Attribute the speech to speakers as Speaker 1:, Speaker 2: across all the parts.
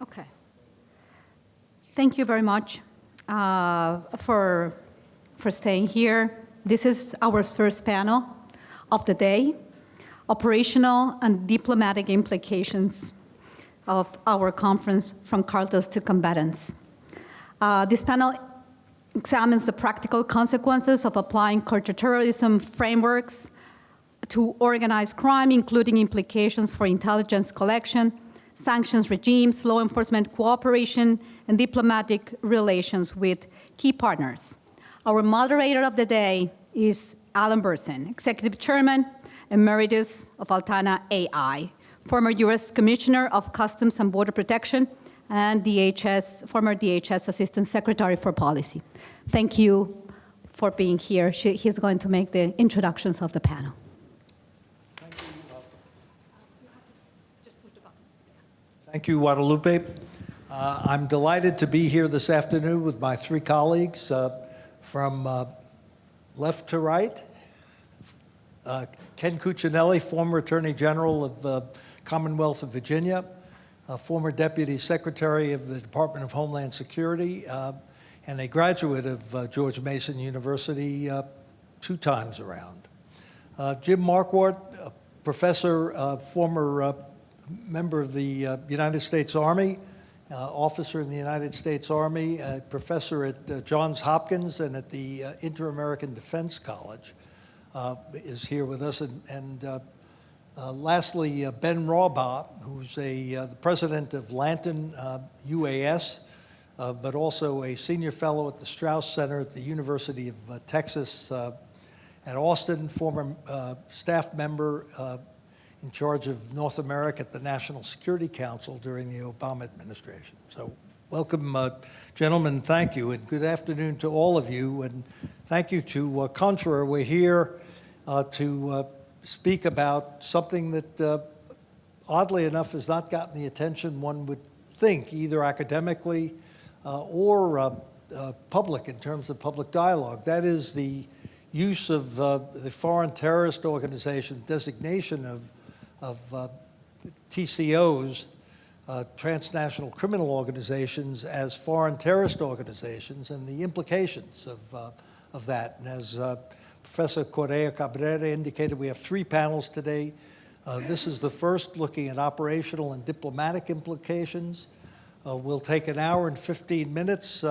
Speaker 1: Okay. Thank you very much for staying here. This is our first panel of the day, operational and diplomatic implications of our conference from Cartels to Combatants. This panel examines the practical consequences of applying counterterrorism frameworks to organized crime, including implications for intelligence collection, sanctions regimes, law enforcement cooperation, and diplomatic relations with key partners. Our moderator of the day is Alan Bersin, Executive Chairman Emeritus of Altana AI, former U.S. Commissioner of Customs and Border Protection, and former DHS Assistant Secretary for Policy. Thank you for being here. He's going to make the introductions of the panel.
Speaker 2: Thank you, Guadalupe. I'm delighted to be here this afternoon with my three colleagues from left to right. Ken Cuccinelli, former Attorney General of the Commonwealth of Virginia, former Deputy Secretary of the Department of Homeland Security, and a graduate of George Mason University 2 times around. Jim Marquardt, professor, former member of the United States Army, officer in the United States Army, a professor at Johns Hopkins and at the Inter-American Defense College, is here with us. And lastly, Ben Rawbaugh, who's the president of Lanton UAS, but also a senior fellow at the Strauss Center at the University of Texas at Austin, former staff member in charge of North America at the National Security Council during the Obama administration. So welcome, gentlemen, thank you, and good afternoon to all of you, and thank you to Contra. We're here to speak about something that, oddly enough, has not gotten the attention one would think, either academically or public in terms of public dialogue. That is the use of the Foreign Terrorist Organization designation of TCOs, transnational criminal organizations, as foreign terrorist organizations, and the implications of that. And as Professor Correa Cabrera indicated, we have 3 panels today. This is the first looking at operational and diplomatic implications. We'll take an hour and 15 minutes,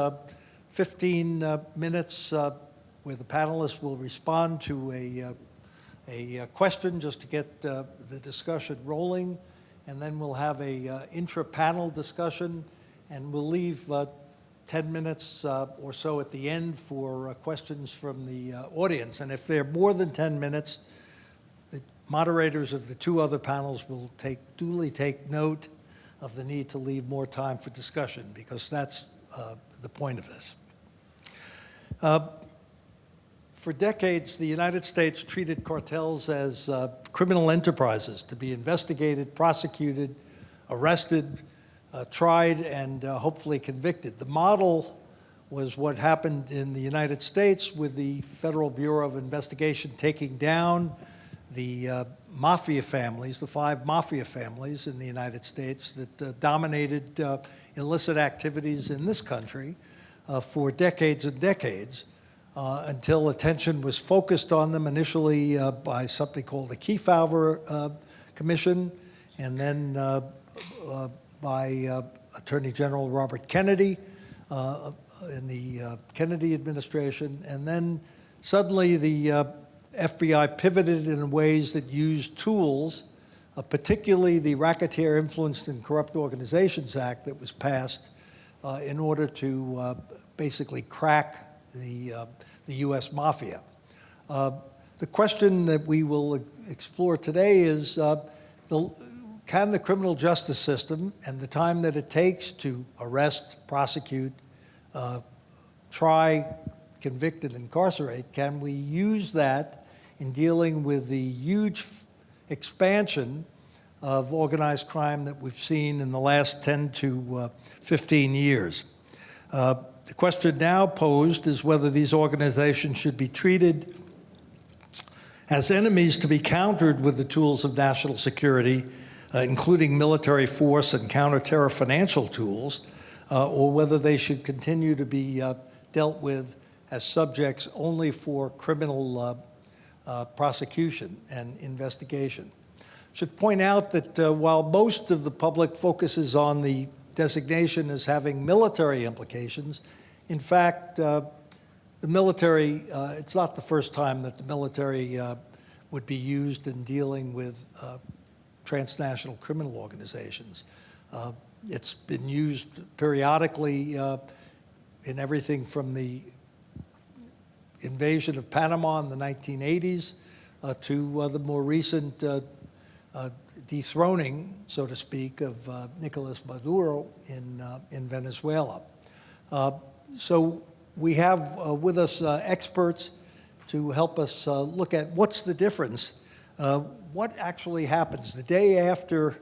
Speaker 2: 15 minutes where the panelists will respond to a question just to get the discussion rolling, and then we'll have a intra-panel discussion, and we'll leave 10 minutes or so at the end for questions from the audience. And if they're more than 10 minutes, the moderators of the 2 other panels will duly take note of the need to leave more time for discussion, because that's the point of this. For decades, the United States treated cartels as criminal enterprises to be investigated, prosecuted, arrested, tried, and hopefully convicted. The model was what happened in the United States with the Federal Bureau of Investigation taking down the mafia families, the 5 mafia families in the United States that dominated illicit activities in this country for decades and decades. Until attention was focused on them initially by something called the Kefauver Commission, and then by Attorney General Robert Kennedy in the Kennedy administration. And then suddenly the FBI pivoted in ways that used tools, particularly the Racketeer Influenced and Corrupt Organizations Act that was passed in order to basically crack the U.S. mafia. The question that we will explore today is, can the criminal justice system and the time that it takes to arrest, prosecute, try, convict, and incarcerate, can we use that in dealing with the huge expansion of organized crime that we've seen in the last 10 to 15 years? The question now posed is whether these organizations should be treated as enemies to be countered with the tools of national security, including military force and counter-terror financial tools, or whether they should continue to be dealt with as subjects only for criminal prosecution and investigation. Should point out that while most of the public focuses on the designation as having military implications, in fact, the military, it's not the first time that the military would be used in dealing with transnational criminal organizations. It's been used periodically in everything from the invasion of Panama in the 1980s to the more recent dethroning, so to speak, of Nicolas Maduro in Venezuela. So we have with us experts to help us look at what's the difference. What actually happens the day after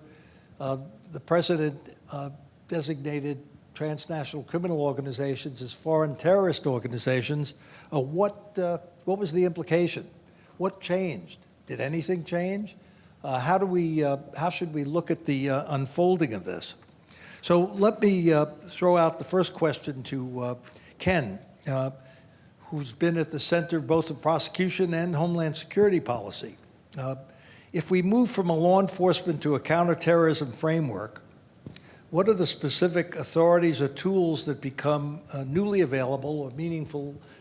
Speaker 2: the president designated transnational criminal organizations as foreign terrorist organizations? What was the implication? What changed? Did anything change? How should we look at the unfolding of this? So let me throw out the first question to Ken, who's been at the center both of prosecution and Homeland Security policy. If we move from a law enforcement to a counterterrorism framework, what are the specific authorities or tools that become newly available or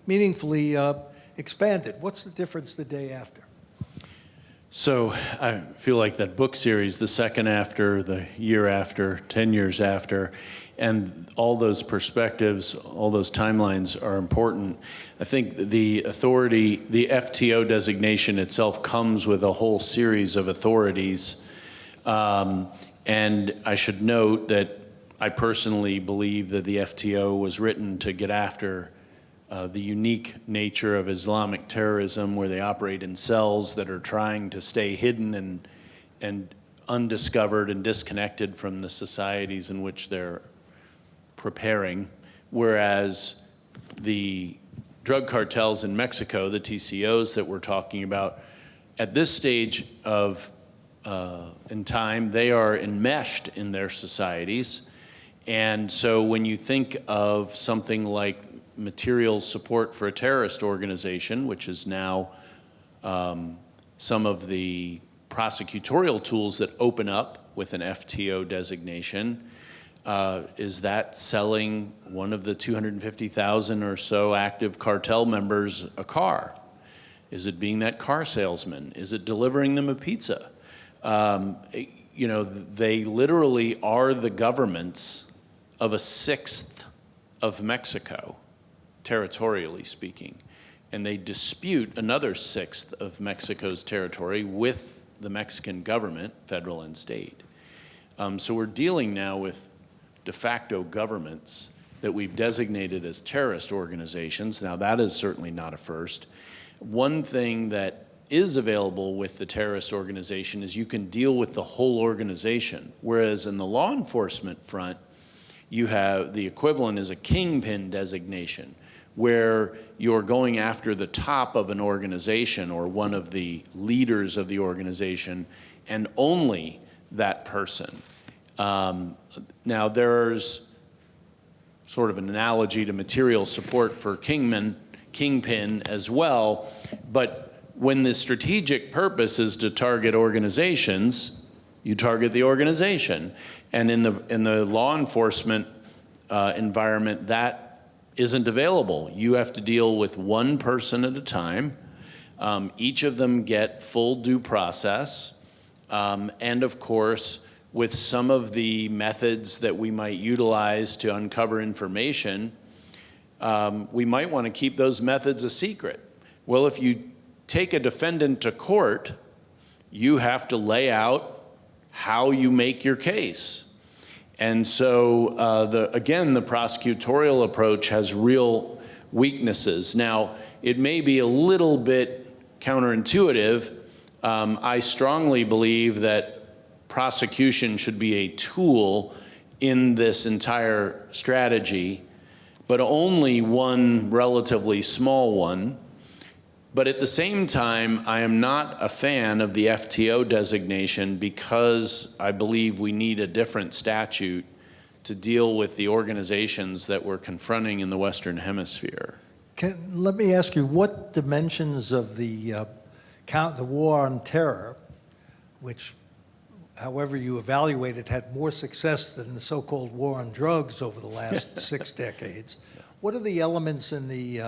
Speaker 2: meaningfully expanded? What's the difference the day after?
Speaker 3: So I feel like that book series, the second after, the year after, 10 years after, and all those perspectives, all those timelines are important. I think the authority, the FTO designation itself comes with a whole series of authorities. And I should note that I personally believe that the FTO was written to get after the unique nature of Islamic terrorism, where they operate in cells that are trying to stay hidden and undiscovered and disconnected from the societies in which they're preparing, whereas the drug cartels in Mexico, the TCOs that we're talking about, at this stage of in time, they are enmeshed in their societies. And so when you think of something like material support for a terrorist organization, which is now some of the prosecutorial tools that open up with an FTO designation, is that selling one of the 250,000 or so active cartel members a car? Is it being that car salesman? Is it delivering them a pizza? You know, they literally are the governments of a sixth of Mexico, territorially speaking, and they dispute another sixth of Mexico's territory with the Mexican government, federal and state. So we're dealing now with de facto governments that we've designated as terrorist organizations. Now that is certainly not a first. One thing that is available with the terrorist organization is you can deal with the whole organization, whereas in the law enforcement front, you have the equivalent is a kingpin designation, where you're going after the top of an organization or one of the leaders of the organization and only that person. Now there's sort of an analogy to material support for kingpin as well, but when the strategic purpose is to target organizations, you target the organization. And in the law enforcement environment, that isn't available. You have to deal with one person at a time. Each of them get full due process. And of course, with some of the methods that we might utilize to uncover information, we might want to keep those methods a secret. Well, if you take a defendant to court, you have to lay out how you make your case. And so, again, the prosecutorial approach has real weaknesses. Now, it may be a little bit counterintuitive. I strongly believe that prosecution should be a tool in this entire strategy, but only one relatively small one. But at the same time, I am not a fan of the FTO designation because I believe we need a different statute to deal with the organizations that we're confronting in the Western Hemisphere.
Speaker 2: Let me ask you, what dimensions of the war on terror, which, however you evaluate it, had more success than the so-called war on drugs over the last 6 decades, what are the elements in the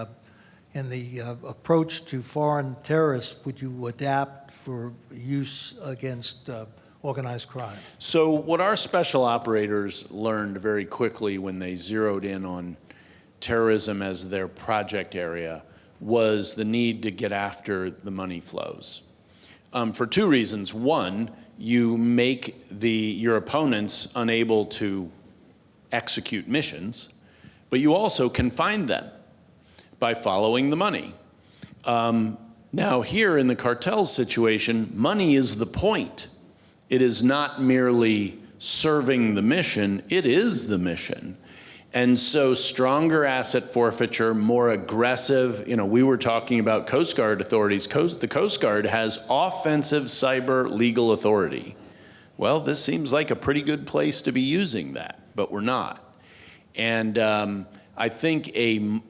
Speaker 2: approach to foreign terrorists would you adapt for use against organized crime?
Speaker 3: So what our special operators learned very quickly when they zeroed in on terrorism as their project area was the need to get after the money flows. For 2 reasons. One, you make your opponents unable to execute missions, but you also can find them by following the money. Now here in the cartels situation, money is the point. It is not merely serving the mission, it is the mission. And so stronger asset forfeiture, more aggressive, we were talking about Coast Guard authorities. The Coast Guard has offensive cyber legal authority. Well, this seems like a pretty good place to be using that, but we're not. And I think an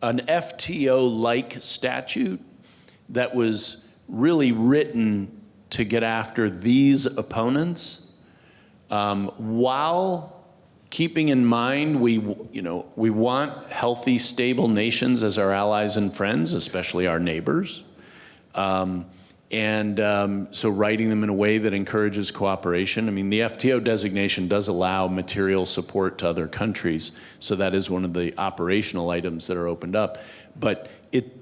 Speaker 3: FTO-like statute that was really written to get after these opponents, while keeping in mind we want healthy, stable nations as our allies and friends, especially our neighbors. So writing them in a way that encourages cooperation. I mean, the FTO designation does allow material support to other countries, so that is one of the operational items that are opened up. But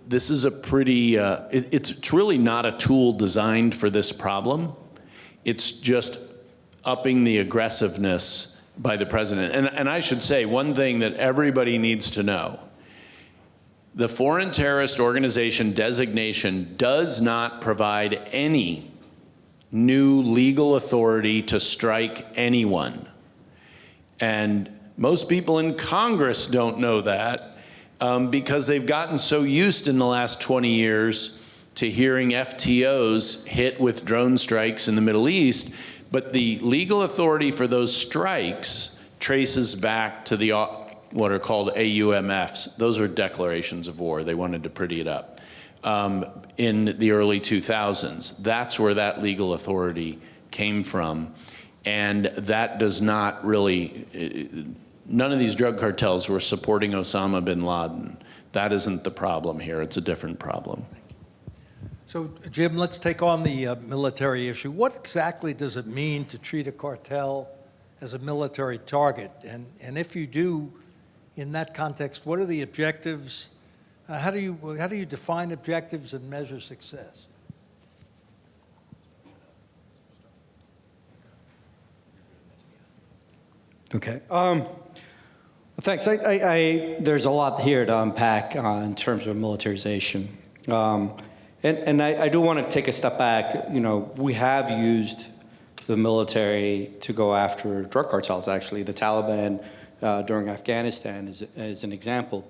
Speaker 3: this is a pretty, it's really not a tool designed for this problem. It's just upping the aggressiveness by the president. And I should say one thing that everybody needs to know. The Foreign Terrorist Organization designation does not provide any new legal authority to strike anyone. And most people in Congress don't know that because they've gotten so used in the last 20 years to hearing FTOs hit with drone strikes in the Middle East. But the legal authority for those strikes traces back to what are called AUMFs. Those are declarations of war. They wanted to pretty it up. In the early 2000s, that's where that legal authority came from. And that does not really, none of these drug cartels were supporting Osama bin Laden. That isn't the problem here. It's a different problem.
Speaker 2: So, Jim, let's take on the military issue. What exactly does it mean to treat a cartel as a military target? And if you do, in that context, what are the objectives? How do you define objectives and measure success?
Speaker 4: Okay. Thanks. There's a lot here to unpack in terms of militarization. And I do want to take a step back. We have used the military to go after drug cartels, actually. The Taliban during Afghanistan is an example.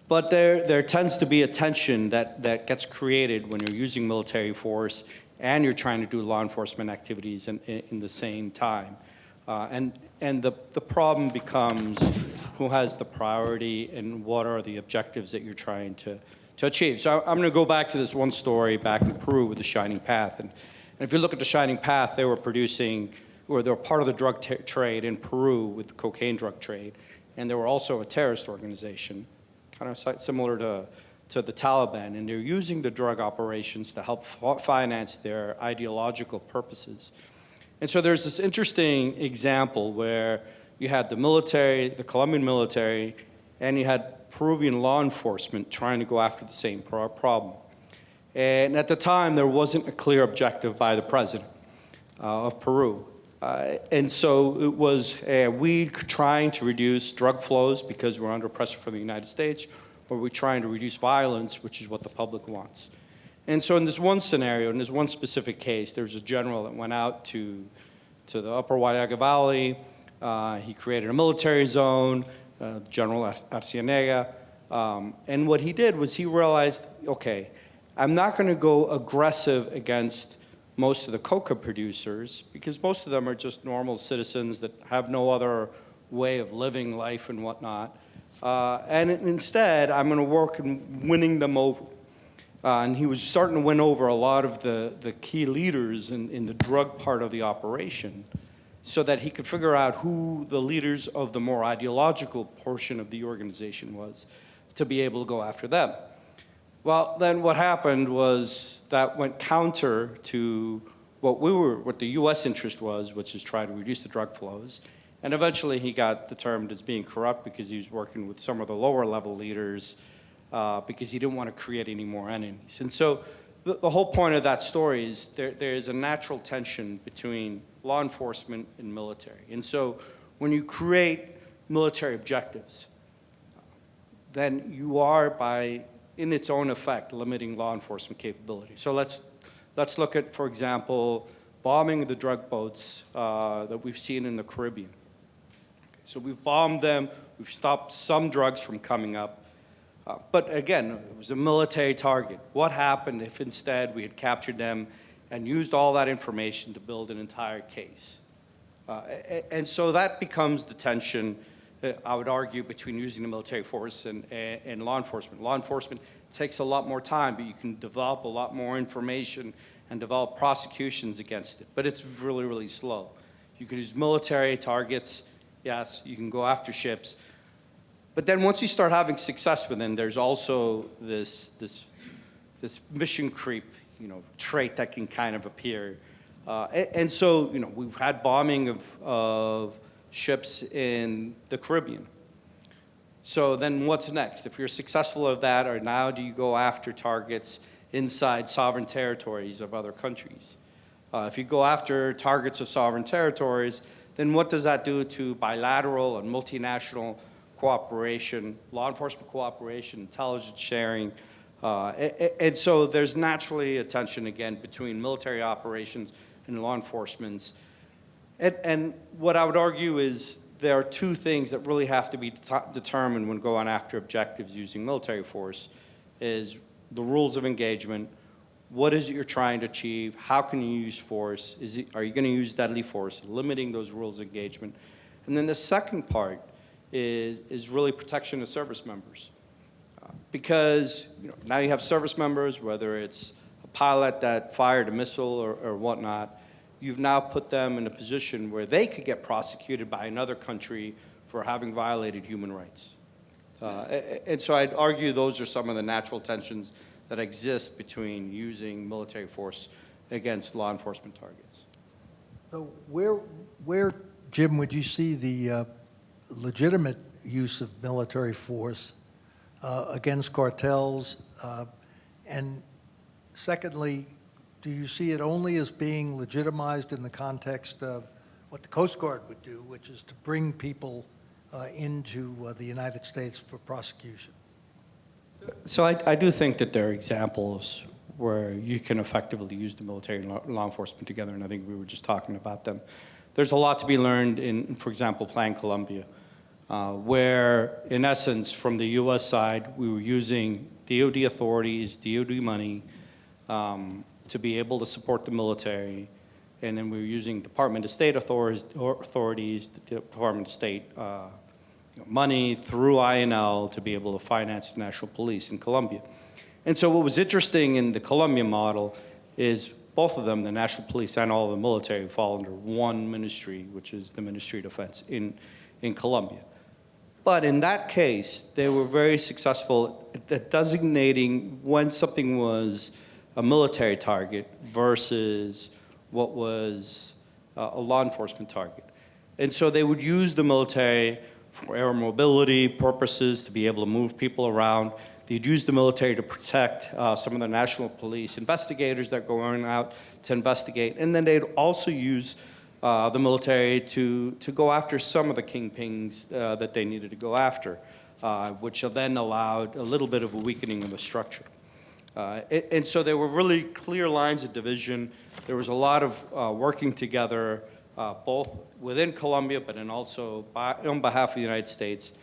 Speaker 4: But there tends to be a tension that gets created when you're using military force and you're trying to do law enforcement activities in the same time. And the problem becomes who has the priority and what are the objectives that you're trying to achieve. So I'm going to go back to this one story back in Peru with the Shining Path. And if you look at the Shining Path, they were part of the drug trade in Peru with the cocaine drug trade. And they were also a terrorist organization, kind of similar to the Taliban. And they're using the drug operations to help finance their ideological purposes. And so there's this interesting example where you had the military, the Colombian military, and you had Peruvian law enforcement trying to go after the same problem. And at the time, there wasn't a clear objective by the president of Peru. And so it was we trying to reduce drug flows because we're under pressure from the United States, or we're trying to reduce violence, which is what the public wants. And so in this one scenario, in this one specific case, there's a general that went out to the upper Huallaga Valley. He created a military zone, General Arcienega, And what he did was he realized, okay, I'm not going to go aggressive against most of the coca producers because most of them are just normal citizens that have no other way of living life and whatnot. And instead, I'm going to work in winning them over. And he was starting to win over a lot of the key leaders in the drug part of the operation so that he could figure out who the leaders of the more ideological portion of the organization was to be able to go after them. Well, then what happened was that went counter to what the U.S. interest was, which is try to reduce the drug flows. And eventually he got determined as being corrupt because he was working with some of the lower level leaders because he didn't want to create any more enemies. And so the whole point of that story is there is a natural tension between law enforcement and military. And so when you create military objectives, then you are, in its own effect, limiting law enforcement capability. So let's look at, for example, bombing the drug boats that we've seen in the Caribbean. So we've bombed them, we've stopped some drugs from coming up, but again, it was a military target. What happened if instead we had captured them and used all that information to build an entire case? And so that becomes the tension, I would argue, between using the military force and law enforcement. Law enforcement takes a lot more time, but you can develop a lot more information and develop prosecutions against it. But it's really, really slow. You can use military targets, yes, you can go after ships. But then once you start having success with them, there's also this mission creep, trait that can kind of appear. And so, we've had bombing of ships in the Caribbean. So then what's next? If you're successful at that, or now do you go after targets inside sovereign territories of other countries? If you go after targets of sovereign territories, then what does that do to bilateral and multinational cooperation, law enforcement cooperation, intelligence sharing? And so there's naturally a tension, again, between military operations and law enforcement's. And what I would argue is there are two things that really have to be determined when going after objectives using military force, is the rules of engagement. What is it you're trying to achieve? How can you use force? Are you going to use deadly force? Limiting those rules of engagement. And then the second part is really protection of service members. Because now you have service members, whether it's a pilot that fired a missile or whatnot, you've now put them in a position where they could get prosecuted by another country for having violated human rights. And so I'd argue those are some of the natural tensions that exist between using military force against law enforcement targets.
Speaker 2: So where, Jim, would you see the legitimate use of military force against cartels? And secondly, do you see it only as being legitimized in the context of what the Coast Guard would do, which is to bring people into the United States for prosecution?
Speaker 4: So I do think that there are examples where you can effectively use the military and law enforcement together, and I think we were just talking about them. There's a lot to be learned in, for example, Plan Colombia, where, in essence, from the U.S. side, we were using DOD authorities, DOD money, to be able to support the military, and then we were using Department of State authorities, the Department of State money through INL to be able to finance the National Police in Colombia. And so what was interesting in the Colombian model is both of them, the National Police and all of the military, fall under one ministry, which is the Ministry of Defense in Colombia. But in that case, they were very successful at designating when something was a military target versus what was a law enforcement target. And so they would use the military for air mobility purposes, to be able to move people around. They'd use the military to protect some of the National Police investigators that go out to investigate. And then they'd also use the military to go after some of the kingpins that they needed to go after, which then allowed a little bit of a weakening of the structure. And so there were really clear lines of division. There was a lot of working together, both within Colombia, but then also on behalf of the United States.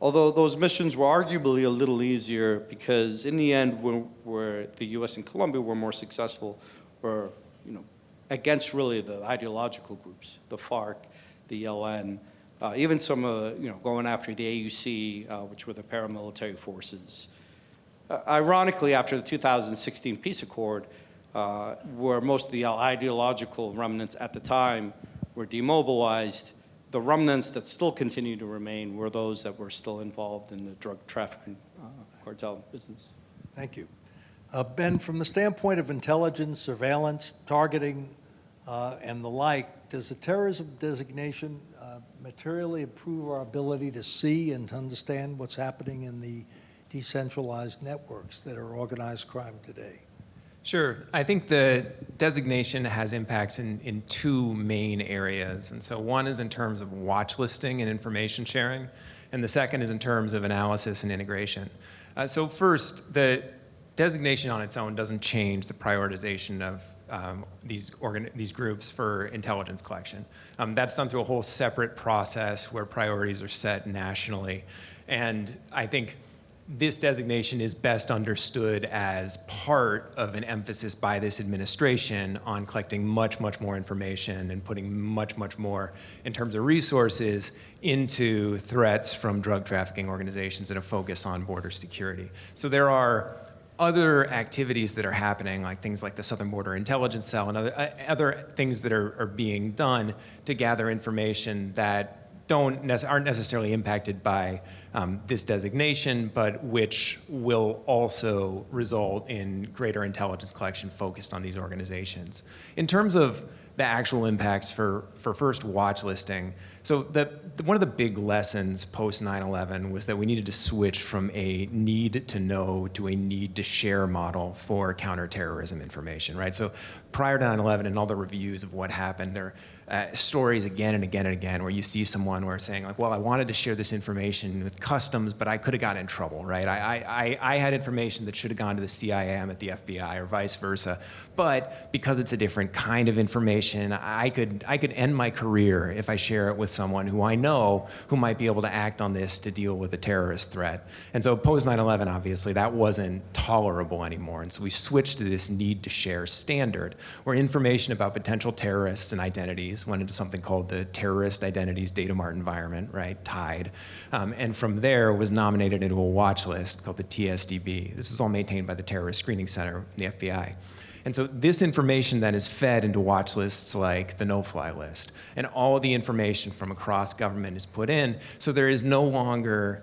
Speaker 4: Although those missions were arguably a little easier because in the end, where the U.S. and Colombia were more successful were, against really the ideological groups, the FARC, the ELN, even some of the, going after the AUC, which were the paramilitary forces. Ironically, after the 2016 peace accord, where most of the ideological remnants at the time were demobilized, the remnants that still continue to remain were those that were still involved in the drug trafficking cartel business.
Speaker 2: Thank you. Ben, from the standpoint of intelligence, surveillance, targeting, and the like, does the terrorism designation materially improve our ability to see and to understand what's happening in the decentralized networks that are organized crime today?
Speaker 5: Sure. I think the designation has impacts in two main areas. And so one is in terms of watch listing and information sharing, and the second is in terms of analysis and integration. So first, the designation on its own doesn't change the prioritization of these groups for intelligence collection. That's done through a whole separate process where priorities are set nationally. And I think this designation is best understood as part of an emphasis by this administration on collecting much, much more information and putting much, much more in terms of resources into threats from drug trafficking organizations and a focus on border security. So there are other activities that are happening, like things like the Southern Border Intelligence Cell and other things that are being done to gather information that aren't necessarily impacted by this designation, but which will also result in greater intelligence collection focused on these organizations. In terms of the actual impacts for first watch listing, so one of the big lessons post 9/11 was that we needed to switch from a need to know to a need to share model for counterterrorism information, right? So prior to 9/11 and all the reviews of what happened, there are stories again and again and again where you see someone where saying like, well, I wanted to share this information with customs, but I could have got in trouble, right? I had information that should have gone to the CIA, I'm at the FBI, or vice versa. But because it's a different kind of information, I could end my career if I share it with someone who I know who might be able to act on this to deal with a terrorist threat. And so post 9/11, obviously, that wasn't tolerable anymore. And so we switched to this need to share standard, where information about potential terrorists and identities went into something called the Terrorist Identities Data Mart Environment, right, TIDE. And from there was nominated into a watch list called the TSDB. This is all maintained by the Terrorist Screening Center, the FBI. And so this information then is fed into watch lists like the no-fly list. And all the information from across government is put in. So there is no longer,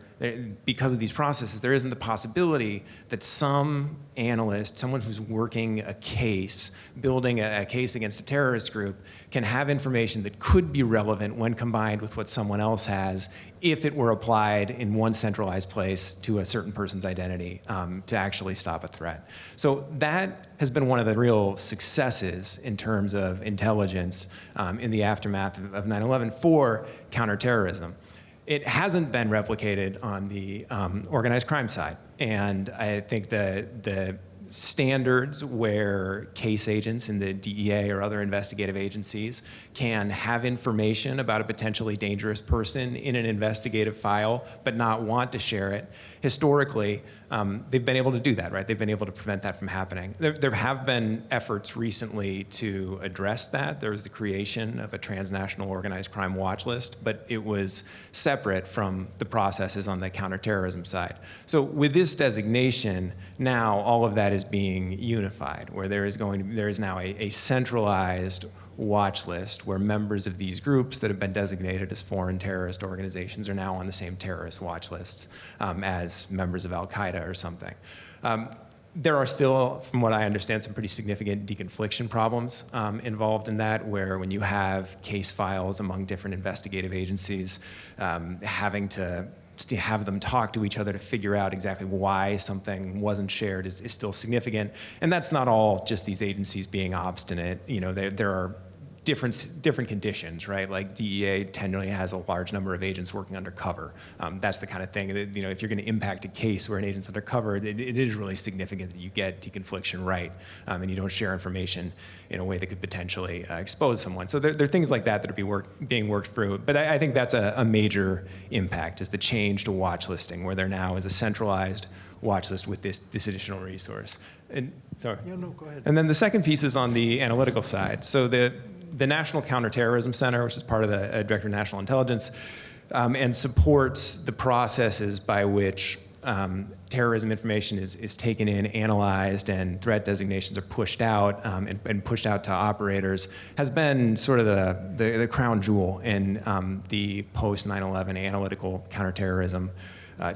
Speaker 5: because of these processes, there isn't the possibility that some analyst, someone who's working a case, building a case against a terrorist group, can have information that could be relevant when combined with what someone else has if it were applied in one centralized place to a certain person's identity to actually stop a threat. So that has been one of the real successes in terms of intelligence in the aftermath of 9/11 for counterterrorism. It hasn't been replicated on the organized crime side. And I think the standards where case agents in the DEA or other investigative agencies can have information about a potentially dangerous person in an investigative file but not want to share it, historically, they've been able to do that, right? They've been able to prevent that from happening. There have been efforts recently to address that. There was the creation of a transnational organized crime watch list, but it was separate from the processes on the counterterrorism side. So with this designation, now all of that is being unified, where there is now a centralized watch list where members of these groups that have been designated as foreign terrorist organizations are now on the same terrorist watch lists as members of Al-Qaeda or something. There are still, from what I understand, some pretty significant deconfliction problems involved in that, where when you have case files among different investigative agencies, having to have them talk to each other to figure out exactly why something wasn't shared is still significant. And that's not all just these agencies being obstinate. There are different conditions, right? Like DEA generally has a large number of agents working undercover. That's the kind of thing that, if you're going to impact a case where an agent's undercover, it is really significant that you get deconfliction right, and you don't share information in a way that could potentially expose someone. So there are things like that that are being worked through. But I think that's a major impact, is the change to watch listing, where there now is a centralized watch list with this additional resource. And sorry.
Speaker 2: Yeah, no, go ahead.
Speaker 5: And then the second piece is on the analytical side. So the National Counterterrorism Center, which is part of the Director of National Intelligence, and supports the processes by which terrorism information is taken in, analyzed, and threat designations are pushed out and pushed out to operators, has been sort of the crown jewel in the post 9/11 analytical counterterrorism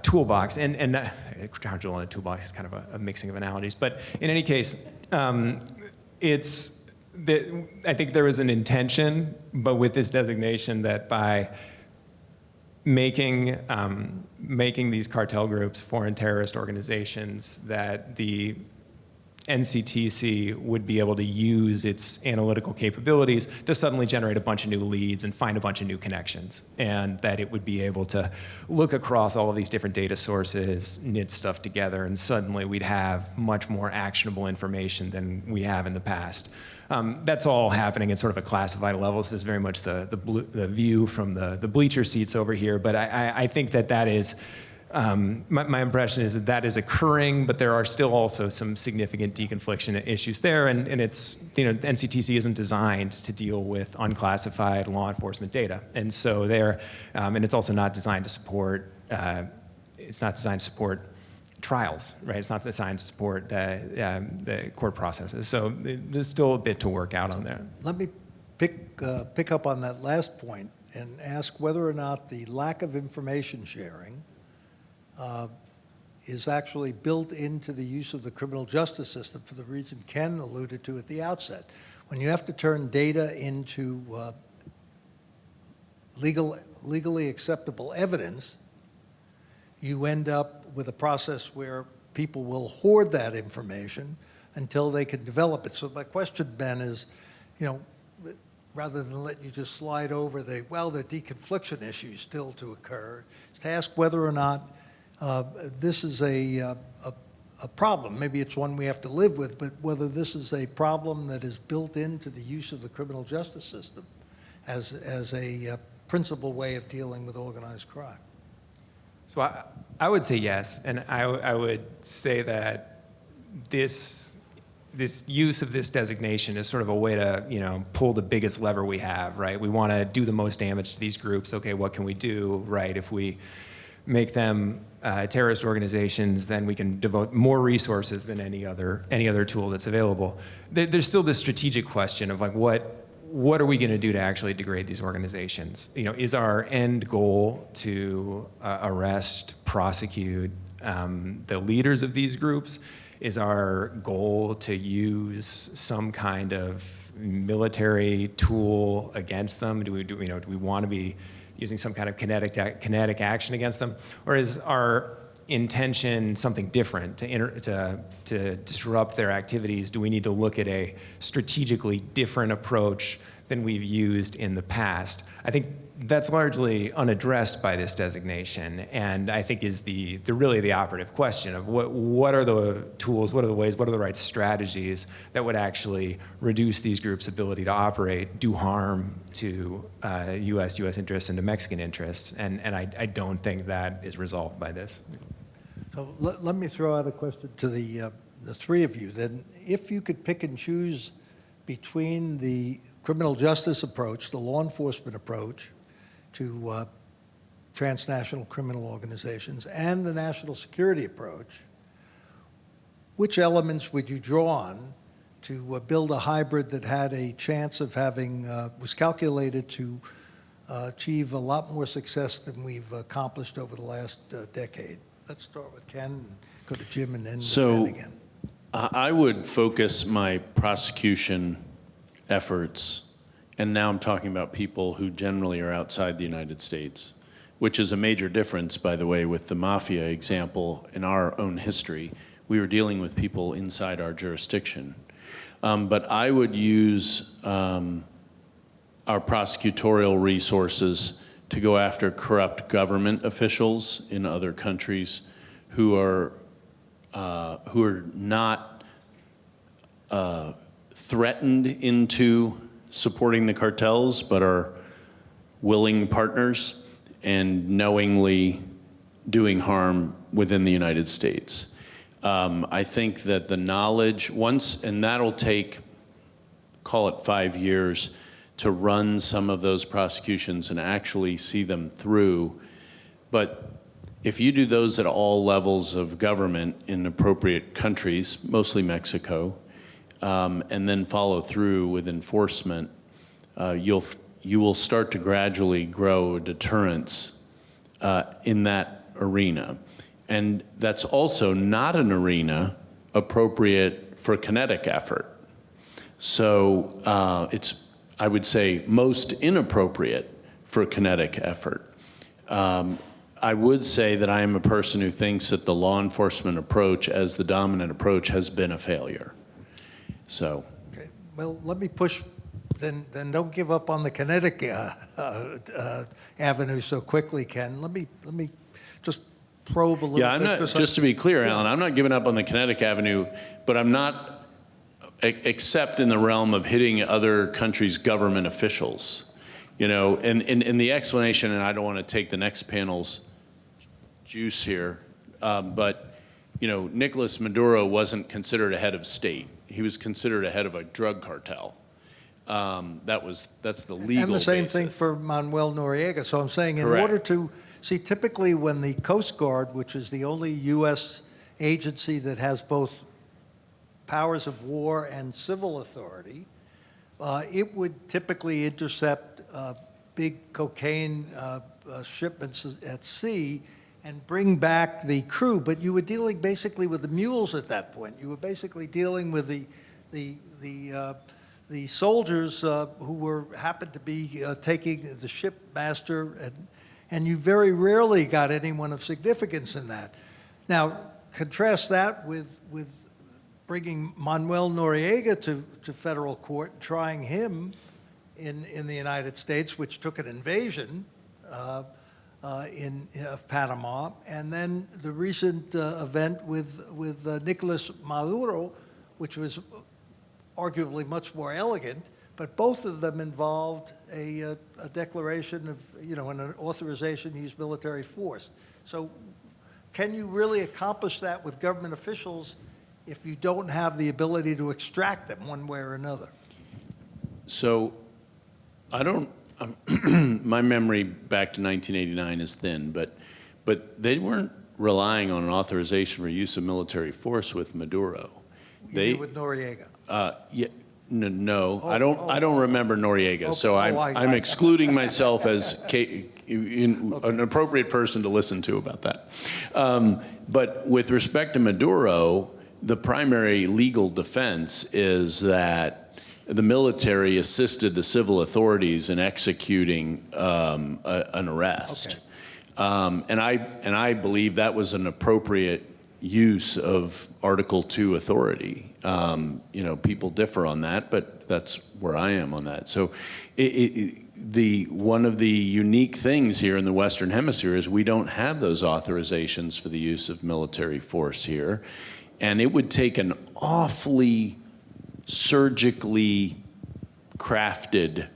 Speaker 5: toolbox. And crown jewel and a toolbox is kind of a mixing of analogies. But in any case, I think there was an intention, but with this designation, that by making these cartel groups foreign terrorist organizations, that the NCTC would be able to use its analytical capabilities to suddenly generate a bunch of new leads and find a bunch of new connections, and that it would be able to look across all of these different data sources, knit stuff together, and suddenly we'd have much more actionable information than we have in the past. That's all happening at sort of a classified level, so there's very much the view from the bleacher seats over here, but I think that is, my impression is that is occurring, but there are still also some significant deconfliction issues there, and it's, NCTC isn't designed to deal with unclassified law enforcement data, and so and it's also not designed to support, trials, right? It's not designed to support the court processes, so there's still a bit to work out on there.
Speaker 2: Let me pick up on that last point and ask whether or not the lack of information sharing is actually built into the use of the criminal justice system, for the reason Ken alluded to at the outset. When you have to turn data into legally acceptable evidence, you end up with a process where people will hoard that information until they can develop it. So my question, Ben, is, rather than let you just slide over the deconfliction issue still to occur, is to ask whether or not this is a problem. Maybe it's one we have to live with, but whether this is a problem that is built into the use of the criminal justice system as a principal way of dealing with organized crime.
Speaker 5: So I would say yes, and I would say that this use of this designation is sort of a way to pull the biggest lever we have, right? We want to do the most damage to these groups. Okay, what can we do, right? If we make them terrorist organizations, then we can devote more resources than any other tool that's available. There's still this strategic question of like, what are we going to do to actually degrade these organizations? Is our end goal to arrest, prosecute the leaders of these groups? Is our goal to use some kind of military tool against them? Do we want to be using some kind of kinetic action against them, or is our intention something different to disrupt their activities? Do we need to look at a strategically different approach than we've used in the past? I think that's largely unaddressed by this designation, and I think is really the operative question of what are the tools, what are the ways, what are the right strategies that would actually reduce these groups' ability to operate, do harm to U.S. interests and to Mexican interests, and I don't think that is resolved by this.
Speaker 2: So let me throw out a question to the three of you. Then, if you could pick and choose between the criminal justice approach, the law enforcement approach to transnational criminal organizations, and the national security approach, which elements would you draw on to build a hybrid that had a chance of was calculated to achieve a lot more success than we've accomplished over the last decade? Let's start with Ken, and go to Jim, and then Ben again.
Speaker 3: I would focus my prosecution efforts, and now I'm talking about people who generally are outside the United States, which is a major difference, by the way, with the mafia example in our own history. We were dealing with people inside our jurisdiction. But I would use our prosecutorial resources to go after corrupt government officials in other countries who are not threatened into supporting the cartels, but are willing partners and knowingly doing harm within the United States. I think that the knowledge, and that'll take, call it 5 years, to run some of those prosecutions and actually see them through. But if you do those at all levels of government in appropriate countries, mostly Mexico, and then follow through with enforcement, you will start to gradually grow a deterrence in that arena. And that's also not an arena appropriate for kinetic effort. So it's, I would say, most inappropriate for kinetic effort. I would say that I am a person who thinks that the law enforcement approach as the dominant approach has been a failure. So.
Speaker 2: Okay. Well, let me push, then don't give up on the kinetic avenue so quickly, Ken. Let me just probe a little bit.
Speaker 3: Yeah, I'm not, just to be clear, Alan, I'm not giving up on the kinetic avenue, but I'm not, except in the realm of hitting other countries' government officials. You know, and the explanation, and I don't want to take the next panel's juice here, but, you know, Nicolas Maduro wasn't considered a head of state. He was considered a head of a drug cartel. That's the legal
Speaker 2: And the same
Speaker 3: basis.
Speaker 2: thing for Manuel Noriega. So I'm saying in
Speaker 3: Correct.
Speaker 2: order to, see, typically when the Coast Guard, which is the only U.S. agency that has both powers of war and civil authority, it would typically intercept big cocaine shipments at sea and bring back the crew. But you were dealing basically with the mules at that point. You were basically dealing with the soldiers who were happened to be taking the shipmaster, and you very rarely got anyone of significance in that. Now, contrast that with bringing Manuel Noriega to federal court, trying him in the United States, which took an invasion of Panama, and then the recent event with Nicolas Maduro, which was arguably much more elegant, but both of them involved a declaration of, you know, an authorization to use military force. So can you really accomplish that with government officials if you don't have the ability to extract them one way or another?
Speaker 3: So I don't, my memory back to 1989 is thin, but they weren't relying on an authorization for use of military force with Maduro.
Speaker 2: You mean with Noriega?
Speaker 3: Yeah, no, I don't remember Noriega,
Speaker 2: Okay.
Speaker 3: so I'm excluding myself as an appropriate person to listen to about that. But with respect to Maduro, the primary legal defense is that the military assisted the civil authorities in executing an arrest. Okay. And I believe that was an appropriate use of Article 2 authority. You know, people differ on that, but that's where I am on that. So one of the unique things here in the Western Hemisphere is we don't have those authorizations for the use of military force here. And it would take an awfully surgically crafted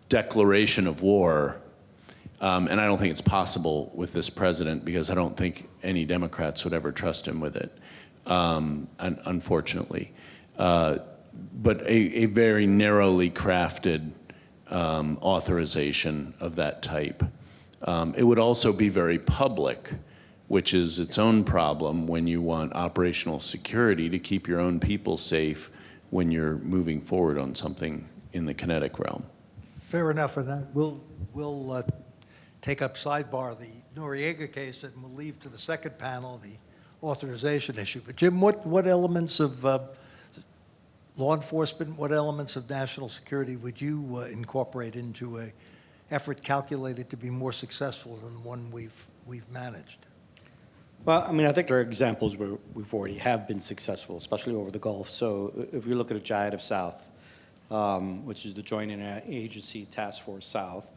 Speaker 3: declaration of war. And I don't think it's possible with this president because I don't think any Democrats would ever trust him with it, unfortunately. But a very narrowly crafted authorization of that type. It would also be very public, which is its own problem when you want operational security to keep your own people safe when you're moving forward on something in the kinetic realm.
Speaker 2: Fair enough, and we'll take up sidebar the Noriega case, and we'll leave to the second panel the authorization issue. But Jim, what elements of law enforcement, what elements of national security would you incorporate into an effort calculated to be more successful than the one we've managed?
Speaker 4: Well, I mean, I think there are examples where we've already have been successful, especially over the Gulf. So if you look at a Giant of South, which is the Joint Interagency Task Force South,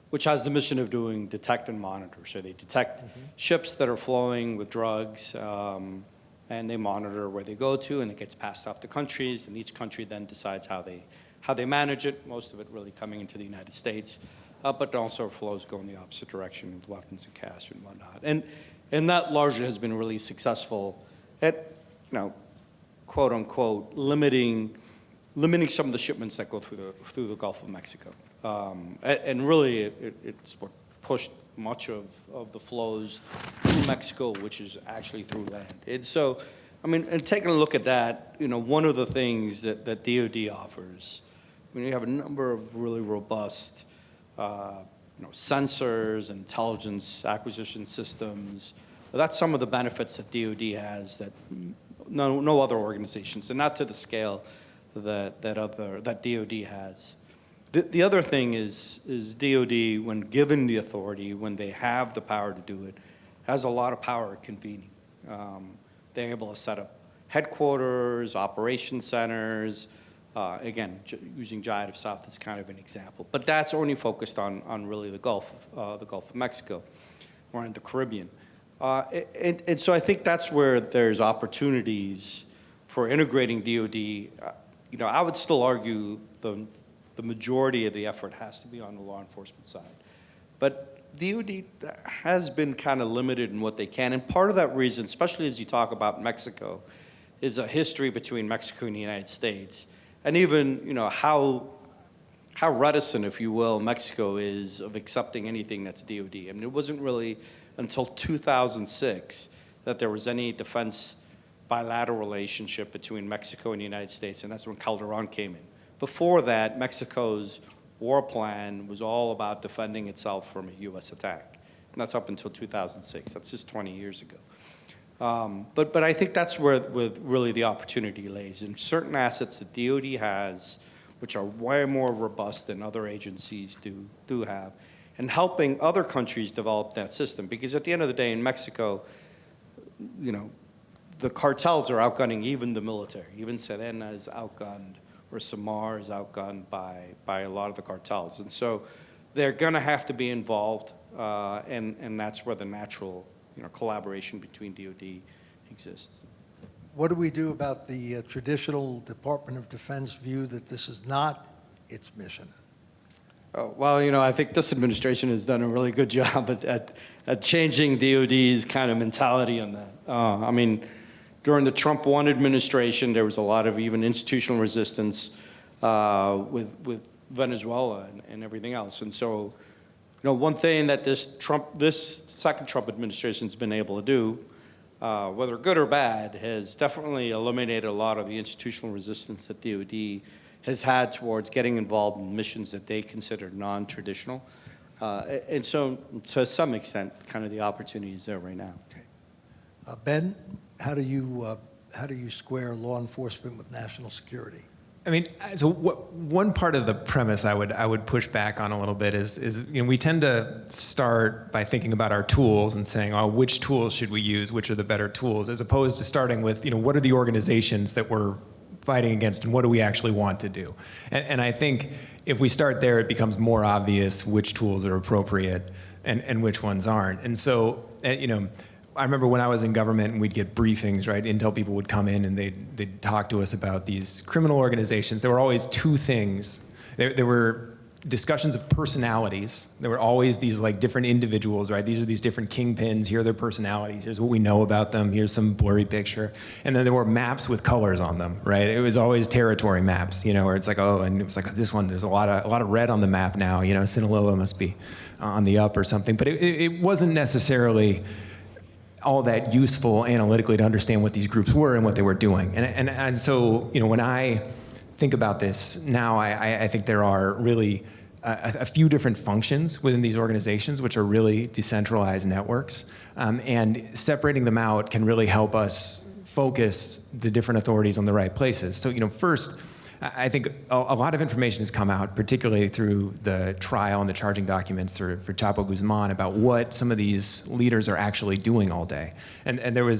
Speaker 4: which has the mission of doing detect and monitor. So they detect ships that are flowing with drugs, and they monitor where they go to, and it gets passed off to countries, and each country then decides how they manage it, most of it really coming into the United States, but also flows go in the opposite direction with weapons and cash and whatnot. And that largely has been really successful at, quote unquote, limiting some of the shipments that go through the Gulf of Mexico. And really, it's what pushed much of the flows through Mexico, which is actually through land. And so, and taking a look at that, one of the things that DoD offers, you have a number of really robust, sensors, intelligence acquisition systems. But that's some of the benefits that DoD has that no other organizations, and not to the scale that DoD has. The other thing is DoD, when given the authority, when they have the power to do it, has a lot of power at convening. They're able to set up headquarters, operation centers. Again, using Giant of South as kind of an example, but that's only focused on really the Gulf of Mexico, or in the Caribbean. And so I think that's where there's opportunities for integrating DoD. I would still argue the majority of the effort has to be on the law enforcement side. But DoD has been kind of limited in what they can. And part of that reason, especially as you talk about Mexico, is a history between Mexico and the United States. And even, how reticent, if you will, Mexico is of accepting anything that's DoD. It wasn't really until 2006 that there was any defense bilateral relationship between Mexico and the United States, and that's when Calderon came in. Before that, Mexico's war plan was all about defending itself from a U.S. attack. And that's up until 2006. That's just 20 years ago. But I think that's where really the opportunity lays in certain assets that DoD has, which are way more robust than other agencies do have, and helping other countries develop that system. Because at the end of the day, in Mexico, the cartels are outgunning even the military. Even Sedena is outgunned, or Samar is outgunned by a lot of the cartels. And so they're going to have to be involved, and that's where the natural collaboration between DoD exists.
Speaker 2: What do we do about the traditional Department of Defense view that this is not its mission?
Speaker 4: Oh, well, I think this administration has done a really good job at changing DoD's kind of mentality on that. During the Trump 1 administration, there was a lot of even institutional resistance with Venezuela and everything else. And so, one thing that this second Trump administration has been able to do, whether good or bad, has definitely eliminated a lot of the institutional resistance that DoD has had towards getting involved in missions that they consider non-traditional. And so, to some extent, kind of the opportunity is there right now.
Speaker 2: Okay. Ben, how do you square law enforcement with national security?
Speaker 5: So one part of the premise I would push back on a little bit is we tend to start by thinking about our tools and saying, oh, which tools should we use? Which are the better tools? As opposed to starting with, what are the organizations that we're fighting against and what do we actually want to do? And I think if we start there, it becomes more obvious which tools are appropriate and which ones aren't. And so, I remember when I was in government and we'd get briefings, right? Intel people would come in and they'd talk to us about these criminal organizations. There were always two things. There were discussions of personalities. There were always these different individuals, right? These are these different kingpins. Here are their personalities. Here's what we know about them. Here's some blurry picture. And then there were maps with colors on them, right? It was always territory maps, where it's and it was this one, there's a lot of red on the map now. Sinaloa must be on the up or something. But it wasn't necessarily all that useful analytically to understand what these groups were and what they were doing. And so, when I think about this now, I think there are really a few different functions within these organizations which are really decentralized networks. And separating them out can really help us focus the different authorities on the right places. So, first, I think a lot of information has come out, particularly through the trial and the charging documents for Chapo Guzman, about what some of these leaders are actually doing all day. And there were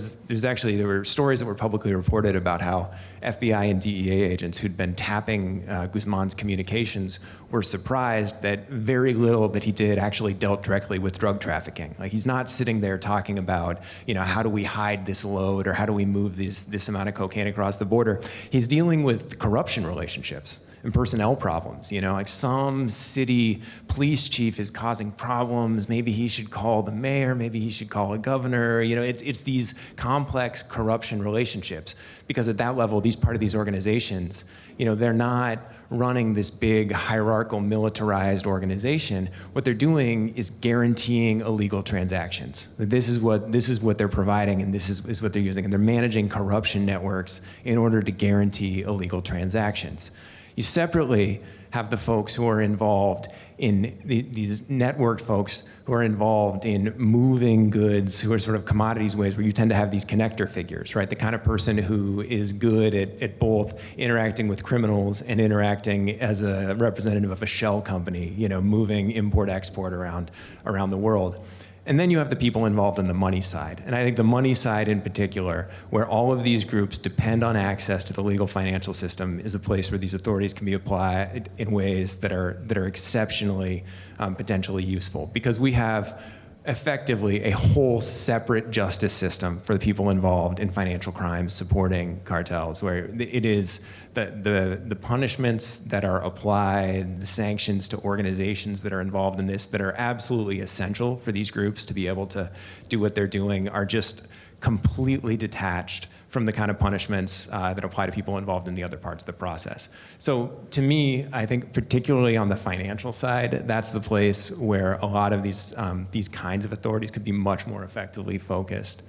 Speaker 5: stories that were publicly reported about how FBI and DEA agents who'd been tapping Guzman's communications were surprised that very little that he did actually dealt directly with drug trafficking. Like, he's not sitting there talking about, how do we hide this load, or how do we move this amount of cocaine across the border. He's dealing with corruption relationships and personnel problems. Like, some city police chief is causing problems. Maybe he should call the mayor. Maybe he should call a governor. It's these complex corruption relationships, because at that level, part of these organizations, they're not running this big hierarchical militarized organization. What they're doing is guaranteeing illegal transactions. This is what they're providing, and this is what they're using, and they're managing corruption networks in order to guarantee illegal transactions. You separately have the folks who are involved in these networked folks who are involved in moving goods, who are sort of commodities ways, where you tend to have these connector figures, right? The kind of person who is good at both interacting with criminals and interacting as a representative of a shell company, moving import-export around the world. And then you have the people involved in the money side. And I think the money side in particular, where all of these groups depend on access to the legal financial system, is a place where these authorities can be applied in ways that are exceptionally potentially useful. Because we have effectively a whole separate justice system for the people involved in financial crimes supporting cartels, where it is the punishments that are applied, the sanctions to organizations that are involved in this, that are absolutely essential for these groups to be able to do what they're doing, are just completely detached from the kind of punishments that apply to people involved in the other parts of the process. So to me, I think particularly on the financial side, that's the place where a lot of these kinds of authorities could be much more effectively focused.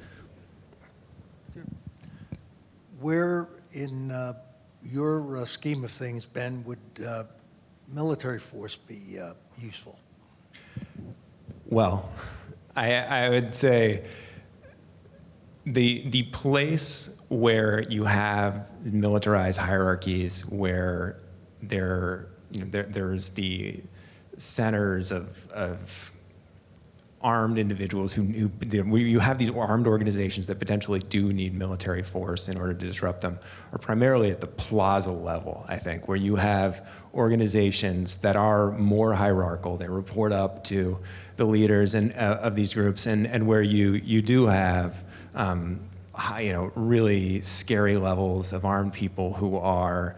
Speaker 2: Where in your scheme of things, Ben, would military force be useful?
Speaker 5: Well, I would say the place where you have militarized hierarchies, where there's the centers of armed individuals where you have these armed organizations that potentially do need military force in order to disrupt them, are primarily at the plaza level, I think, where you have organizations that are more hierarchical. They report up to the leaders of these groups, and where you do have really scary levels of armed people who are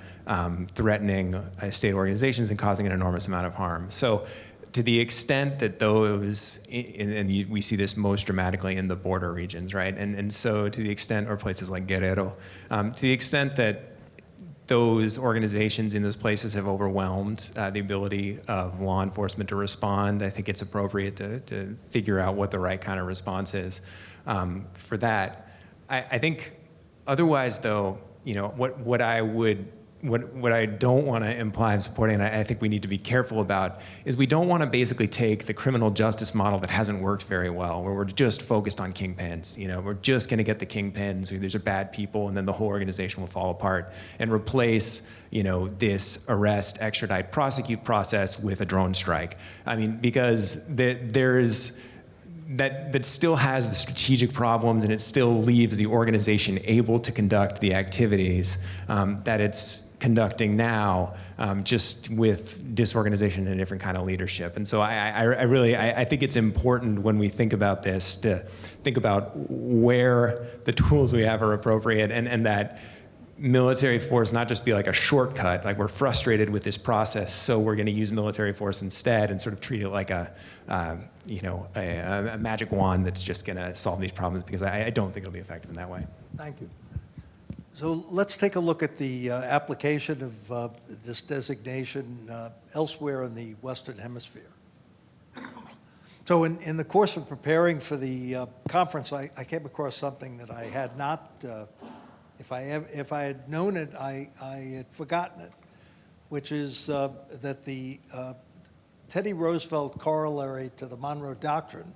Speaker 5: threatening state organizations and causing an enormous amount of harm. So to the extent that we see this most dramatically in the border regions, right? And so to the extent, or places like Guerrero, to the extent that those organizations in those places have overwhelmed the ability of law enforcement to respond, I think it's appropriate to figure out what the right kind of response is for that. I think otherwise, though, what I don't want to imply in supporting, and I think we need to be careful about, is we don't want to basically take the criminal justice model that hasn't worked very well, where we're just focused on kingpins. We're just going to get the kingpins, these are bad people, and then the whole organization will fall apart, and replace this arrest, extradite, prosecute process with a drone strike. I mean, because there's that still has the strategic problems, and it still leaves the organization able to conduct the activities that it's conducting now, just with disorganization and a different kind of leadership. And so I think it's important when we think about this to think about where the tools we have are appropriate, and that military force not just be like a shortcut, like we're frustrated with this process, so we're going to use military force instead, and sort of treat it like a magic wand that's just going to solve these problems, because I don't think it'll be effective in that way.
Speaker 2: Thank you. So let's take a look at the application of this designation elsewhere in the Western Hemisphere. So in the course of preparing for the conference, I came across something that I had not, if I had known it, I had forgotten it, which is that the Teddy Roosevelt corollary to the Monroe Doctrine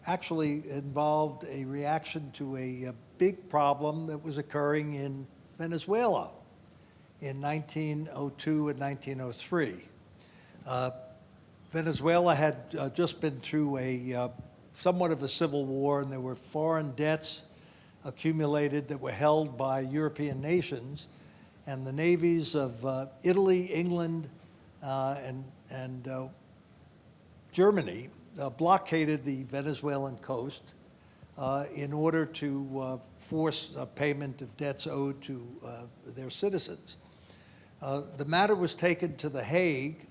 Speaker 2: actually involved a reaction to a big problem that was occurring in Venezuela in 1902 and 1903. Venezuela had just been through a somewhat of a civil war, and there were foreign debts accumulated that were held by European nations, and the navies of Italy, England, and Germany blockaded the Venezuelan coast in order to force payment of debts owed to their citizens. The matter was taken to The Hague,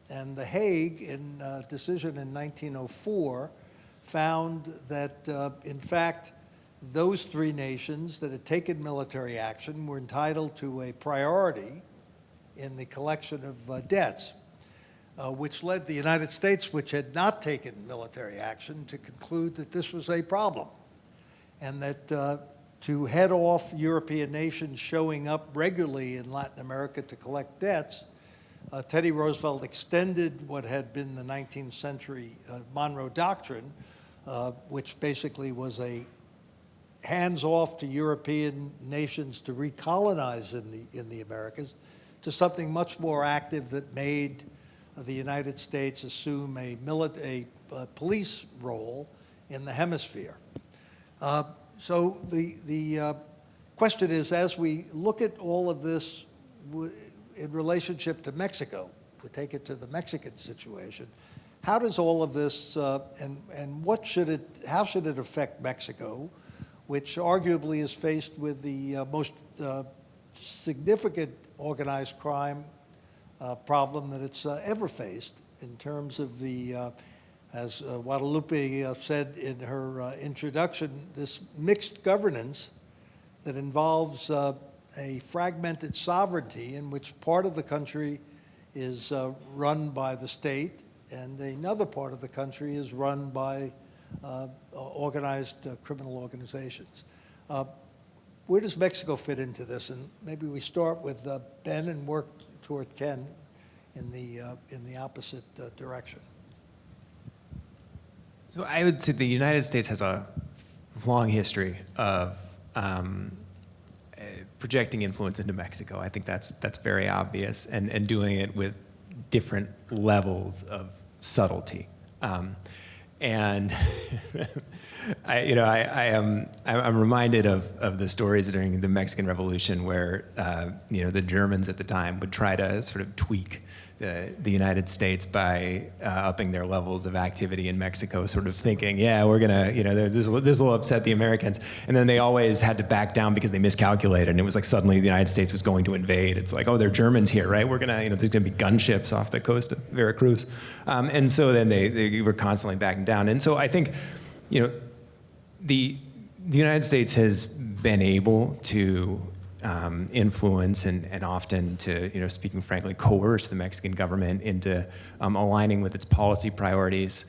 Speaker 2: and The Hague, in a decision in 1904, found that, in fact, those three nations that had taken military action were entitled to a priority in the collection of debts, which led the United States, which had not taken military action, to conclude that this was a problem, and that to head off European nations showing up regularly in Latin America to collect debts, Teddy Roosevelt extended what had been the 19th century Monroe Doctrine, which basically was a hands-off to European nations to recolonize in the Americas, to something much more active that made the United States assume a police role in the hemisphere. So the question is, as we look at all of this in relationship to Mexico, to take it to the Mexican situation, how does all of this and how should it affect Mexico, which arguably is faced with the most significant organized crime problem that it's ever faced, in terms of the, as Guadalupe said in her introduction, this mixed governance that involves a fragmented sovereignty in which part of the country is run by the state and another part of the country is run by organized criminal organizations. Where does Mexico fit into this? And maybe we start with Ben and work toward Ken in the opposite direction.
Speaker 5: So I would say the United States has a long history of projecting influence into Mexico. I think that's very obvious, and doing it with different levels of subtlety. And I'm reminded of the stories during the Mexican Revolution where the Germans at the time would try to sort of tweak the United States by upping their levels of activity in Mexico, sort of thinking, yeah, we're gonna, this will upset the Americans, and then they always had to back down because they miscalculated, and it was like suddenly the United States was going to invade. It's like, oh, they're Germans here, right? We're gonna, there's gonna be gunships off the coast of Veracruz, and so then they were constantly backing down, and so I think, the United States has been able to influence and often to, speaking frankly, coerce the Mexican government into aligning with its policy priorities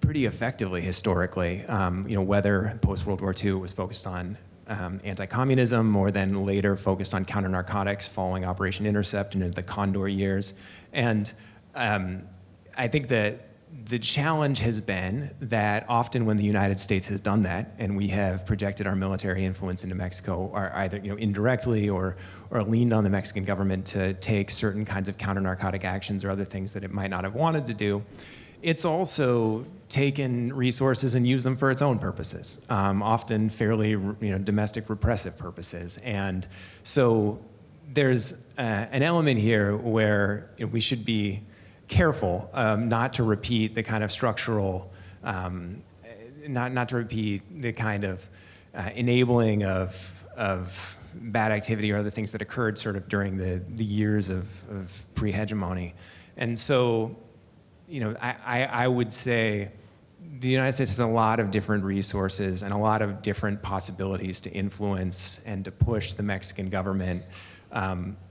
Speaker 5: pretty effectively historically. Whether post-World War II was focused on anti-communism or then later focused on counter-narcotics following Operation Intercept and into the Condor years. And I think that the challenge has been that often when the United States has done that, and we have projected our military influence into Mexico, or either indirectly or leaned on the Mexican government to take certain kinds of counter-narcotic actions or other things that it might not have wanted to do, it's also taken resources and used them for its own purposes, often fairly domestic repressive purposes. And so there's an element here where we should be careful not to repeat the kind of structural, not to repeat the kind of enabling of bad activity or other things that occurred sort of during the years of pre-hegemony. And so, I would say the United States has a lot of different resources and a lot of different possibilities to influence and to push the Mexican government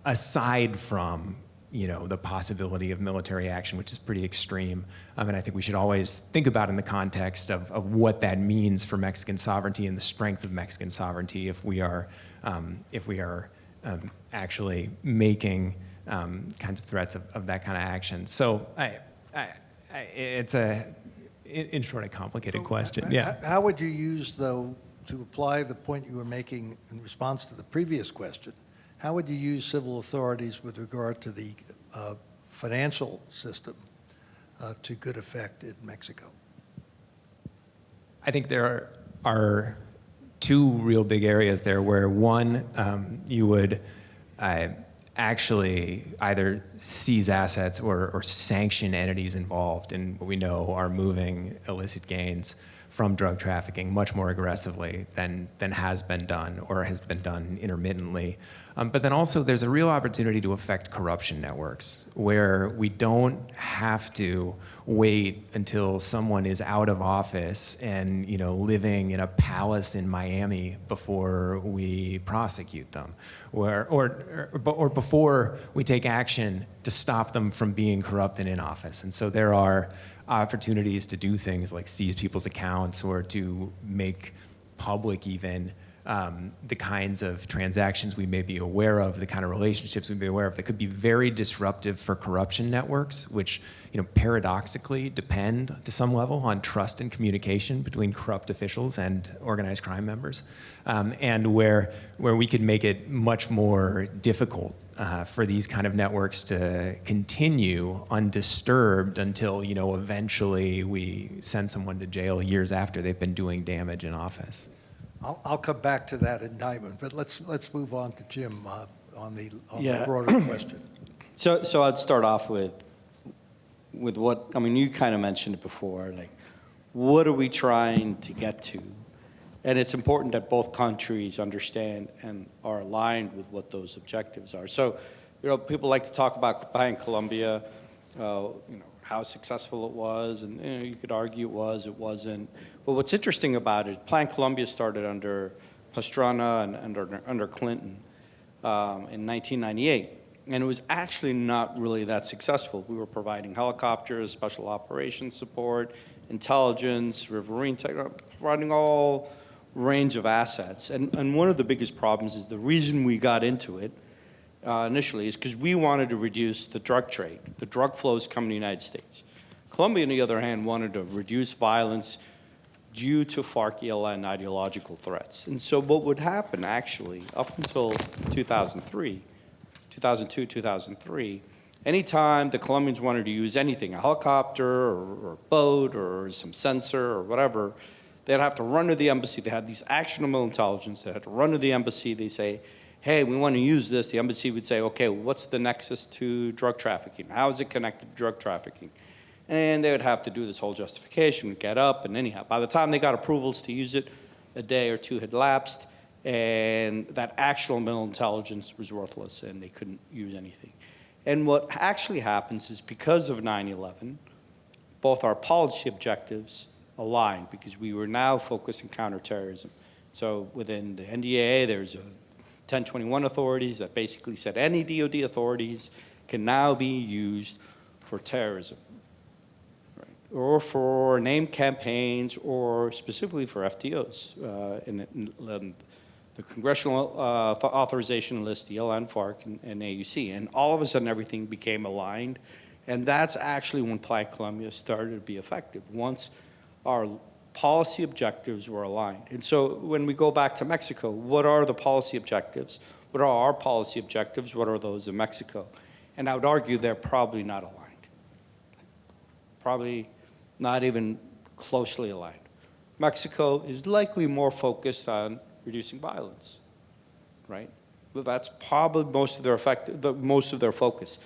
Speaker 5: aside from the possibility of military action, which is pretty extreme. And I think we should always think about in the context of what that means for Mexican sovereignty and the strength of Mexican sovereignty if we are actually making kinds of threats of that kind of action. So it's in short, a complicated question. Yeah.
Speaker 2: How would you use, though, to apply the point you were making in response to the previous question, how would you use civil authorities with regard to the financial system to good effect in Mexico?
Speaker 5: I think there are two real big areas there where one, you would actually either seize assets or sanction entities involved in what we know are moving illicit gains from drug trafficking much more aggressively than has been done or has been done intermittently. But then also there's a real opportunity to affect corruption networks where we don't have to wait until someone is out of office and living in a palace in Miami before we prosecute them, or before we take action to stop them from being corrupt and in office. And so there are opportunities to do things like seize people's accounts or to make public even the kinds of transactions we may be aware of, the kind of relationships we may be aware of that could be very disruptive for corruption networks, which paradoxically depend to some level on trust and communication between corrupt officials and organized crime members, and where we could make it much more difficult for these kind of networks to continue undisturbed until eventually we send someone to jail years after they've been doing damage in office.
Speaker 2: I'll come back to that indictment, but let's move on to Jim on the broader question.
Speaker 4: So I'd start off with what, you kind of mentioned it before, like what are we trying to get to? And it's important that both countries understand and are aligned with what those objectives are. So, people like to talk about Plan Colombia, how successful it was, and you could argue it was, it wasn't. But what's interesting about it, Plan Colombia started under Pastrana and under Clinton in 1998. And it was actually not really that successful. We were providing helicopters, special operations support, intelligence, riverine tech, providing all range of assets. And one of the biggest problems is the reason we got into it initially is because we wanted to reduce the drug trade, the drug flows coming to the United States. Colombia, on the other hand, wanted to reduce violence due to FARC-ELN ideological threats. And so what would happen actually up until 2002, 2003, anytime the Colombians wanted to use anything, a helicopter or a boat or some sensor or whatever, they'd have to run to the embassy. They had these actionable intelligence. They had to run to the embassy. They say, hey, we want to use this. The embassy would say, okay, what's the nexus to drug trafficking? How is it connected to drug trafficking? And they would have to do this whole justification, get up, and anyhow, by the time they got approvals to use it, a day or two had lapsed, and that actionable intelligence was worthless, and they couldn't use anything. And what actually happens is because of 9/11, both our policy objectives aligned because we were now focused on counterterrorism. So within the NDAA, there's a 1021 authorities that basically said any DOD authorities can now be used for terrorism, right? Or for named campaigns, or specifically for FTOs. The congressional authorization list, the ELN, FARC, and AUC, and all of a sudden everything became aligned, and that's actually when Plan Colombia started to be effective, once our policy objectives were aligned. And so when we go back to Mexico, what are the policy objectives? What are our policy objectives? What are those in Mexico? And I would argue they're probably not aligned. Probably not even closely aligned. Mexico is likely more focused on reducing violence, right? But that's probably most of their focus.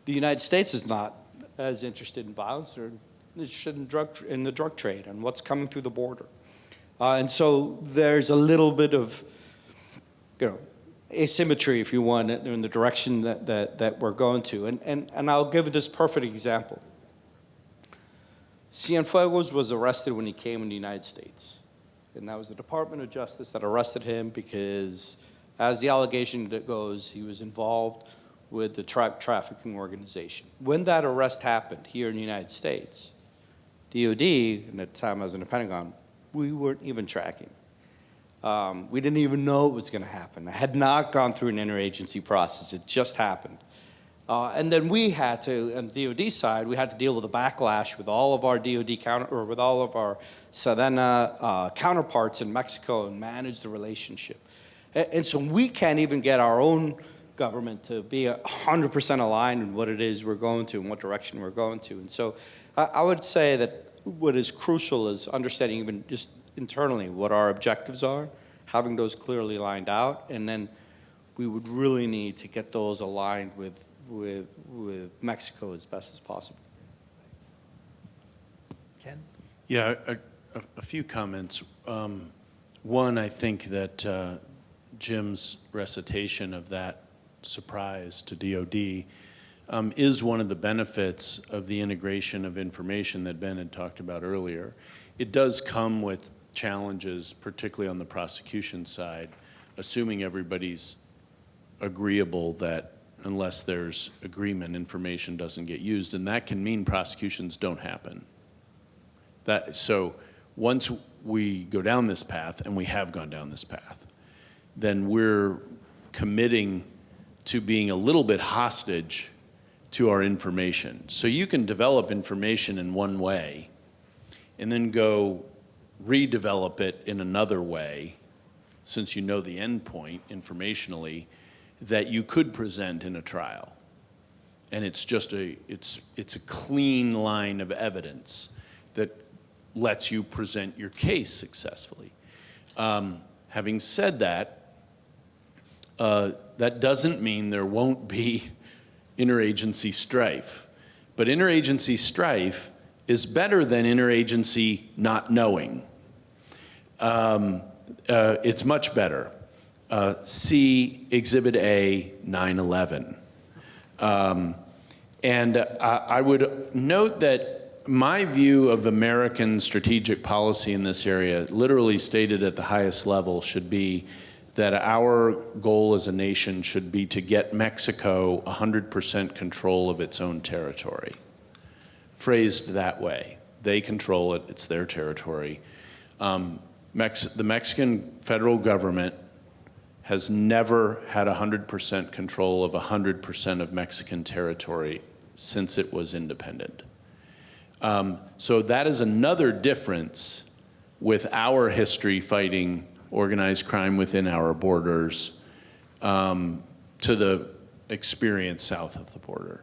Speaker 4: The United States is not as interested in violence. They're interested in the drug trade and what's coming through the border. And so there's a little bit of asymmetry, if you want, in the direction that we're going to. And I'll give this perfect example. Cienfuegos was arrested when he came in the United States. And that was the Department of Justice that arrested him because, as the allegation goes, he was involved with the trafficking organization. When that arrest happened here in the United States, DOD, and at the time I was in the Pentagon, we weren't even tracking. We didn't even know it was going to happen. It had not gone through an interagency process. It just happened. And then we had to, on the DOD side, we had to deal with the backlash with all of our with all of our Sedena counterparts in Mexico and manage the relationship. And so we can't even get our own government to be 100% aligned in what it is we're going to and what direction we're going to. And so I would say that what is crucial is understanding even just internally what our objectives are, having those clearly lined out, and then we would really need to get those aligned with Mexico as best as possible.
Speaker 2: Ken?
Speaker 3: Yeah, a few comments. One, I think that Jim's recitation of that surprise to DOD is one of the benefits of the integration of information that Ben had talked about earlier. It does come with challenges, particularly on the prosecution side, assuming everybody's agreeable that unless there's agreement, information doesn't get used, and that can mean prosecutions don't happen. So once we go down this path, and we have gone down this path, then we're committing to being a little bit hostage to our information. So you can develop information in one way and then go redevelop it in another way, since you know the end point informationally, that you could present in a trial. And it's just it's a clean line of evidence that lets you present your case successfully. Having said that, that doesn't mean there won't be interagency strife. But interagency strife is better than interagency not knowing. It's much better. See Exhibit A, 9/11. And I would note that my view of American strategic policy in this area, literally stated at the highest level, should be that our goal as a nation should be to get Mexico 100% control of its own territory. Phrased that way. They control it, it's their territory. The Mexican federal government has never had 100% control of 100% of Mexican territory since it was independent. So that is another difference with our history fighting organized crime within our borders to the experience south of the border.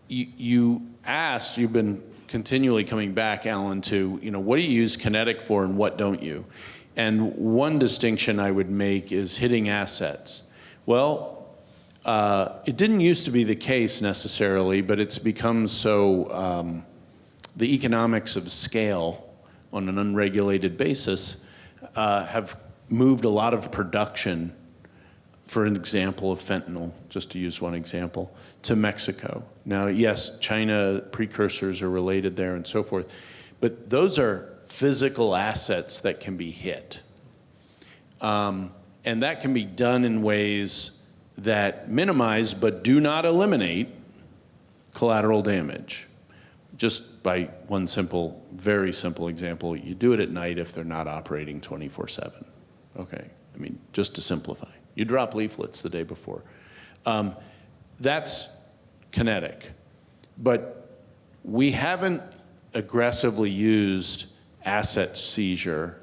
Speaker 3: You asked, you've been continually coming back, Alan, to, what do you use kinetic for and what don't you? And one distinction I would make is hitting assets. Well, it didn't used to be the case necessarily, but it's become so, the economics of scale on an unregulated basis have moved a lot of production, for an example of fentanyl, just to use one example, to Mexico. Now, yes, China precursors are related there and so forth, but those are physical assets that can be hit. And that can be done in ways that minimize but do not eliminate collateral damage. Just by one simple, very simple example, you do it at night if they're not operating 24/7. Okay, I mean, just to simplify. You drop leaflets the day before. That's kinetic. But we haven't aggressively used asset seizure.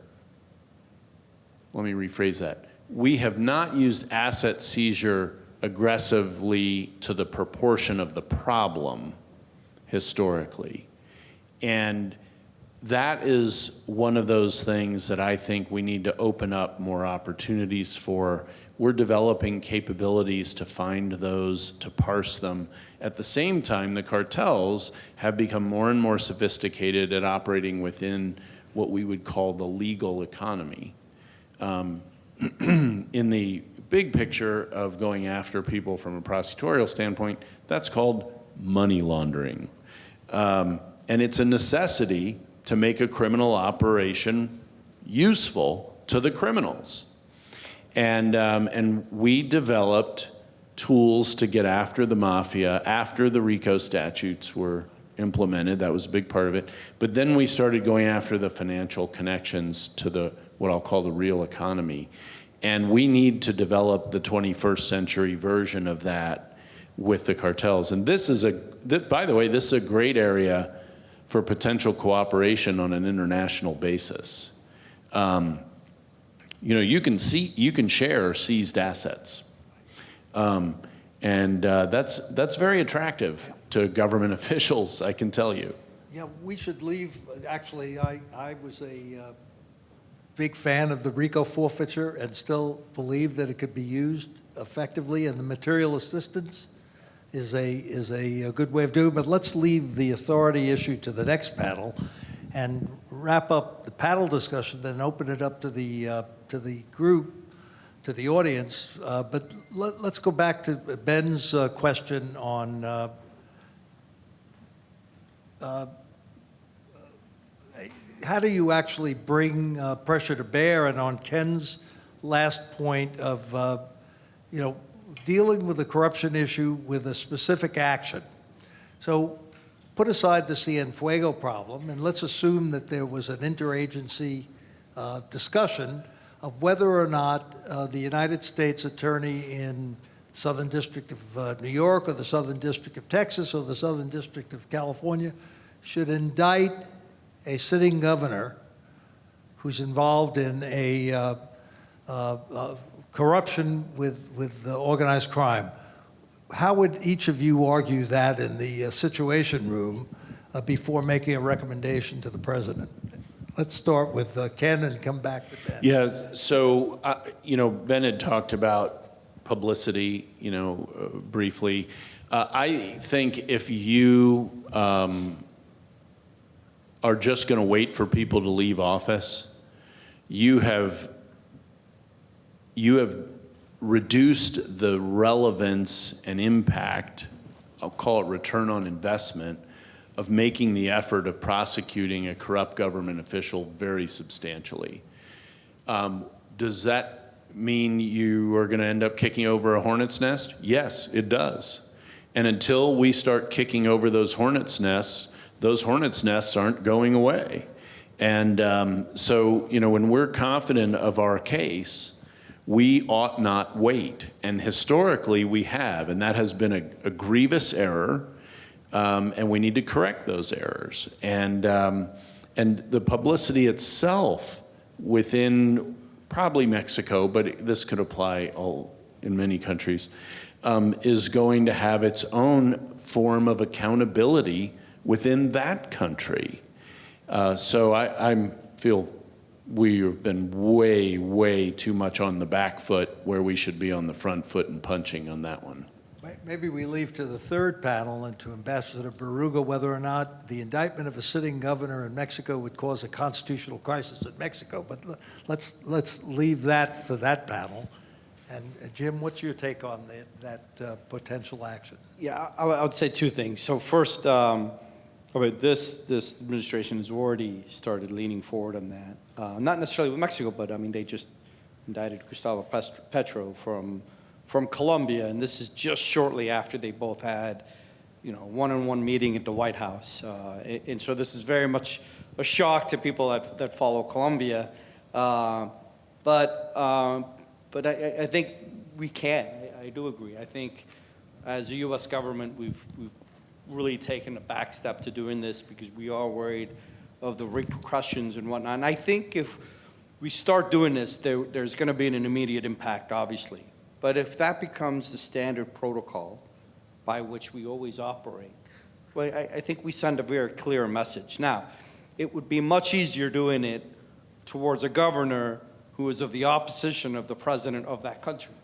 Speaker 3: Let me rephrase that. We have not used asset seizure aggressively to the proportion of the problem historically. And that is one of those things that I think we need to open up more opportunities for. We're developing capabilities to find those, to parse them. At the same time, the cartels have become more and more sophisticated at operating within what we would call the legal economy. In the big picture of going after people from a prosecutorial standpoint, that's called money laundering. And it's a necessity to make a criminal operation useful to the criminals. And we developed tools to get after the mafia after the RICO statutes were implemented. That was a big part of it. But then we started going after the financial connections to the what I'll call the real economy. And we need to develop the 21st century version of that with the cartels. And this is by the way, this is a great area for potential cooperation on an international basis. you can share seized assets. That's very attractive to government officials, I can tell you.
Speaker 2: Yeah, we should leave. Actually, I was a big fan of the RICO forfeiture and still believe that it could be used effectively, and the material assistance is a good way of doing it. But let's leave the authority issue to the next panel and wrap up the panel discussion, then open it up to the group, to the audience. But let's go back to Ben's question on how do you actually bring pressure to bear, and on Ken's last point of dealing with the corruption issue with a specific action. So put aside the Cienfuegos problem, and let's assume that there was an interagency discussion of whether or not the United States attorney in Southern District of New York or the Southern District of Texas or the Southern District of California should indict a sitting governor who's involved in a corruption with organized crime. How would each of you argue that in the Situation Room before making a recommendation to the president? Let's start with Ken and come back to Ben.
Speaker 3: Yeah, so, Ben had talked about publicity, briefly. I think if you are just going to wait for people to leave office, you have reduced the relevance and impact, I'll call it return on investment, of making the effort of prosecuting a corrupt government official very substantially. Does that mean you are going to end up kicking over a hornet's nest? Yes, it does. And until we start kicking over those hornet's nests aren't going away. And so, when we're confident of our case, we ought not wait. And historically, we have, and that has been a grievous error, and we need to correct those errors. And the publicity itself within probably Mexico, but this could apply in many countries, is going to have its own form of accountability within that country. So I feel we have been way, way too much on the back foot where we should be on the front foot and punching on that one.
Speaker 2: Maybe we leave to the third panel and to Ambassador Berruga whether or not the indictment of a sitting governor in Mexico would cause a constitutional crisis in Mexico. But let's leave that for that panel. And Jim, what's your take on that potential action?
Speaker 4: Yeah, I would say two things. So first, this administration has already started leaning forward on that. Not necessarily with Mexico, but they just indicted Gustavo Petro from Colombia, and this is just shortly after they both had, one-on-one meeting at the White House. And so this is very much a shock to people that follow Colombia. But I think we can. I do agree. I think as a U.S. government, we've really taken a back step to doing this because we are worried of the repercussions and whatnot. And I think if we start doing this, there's going to be an immediate impact, obviously. But if that becomes the standard protocol by which we always operate, well, I think we send a very clear message. Now, it would be much easier doing it towards a governor who is of the opposition of the president of that country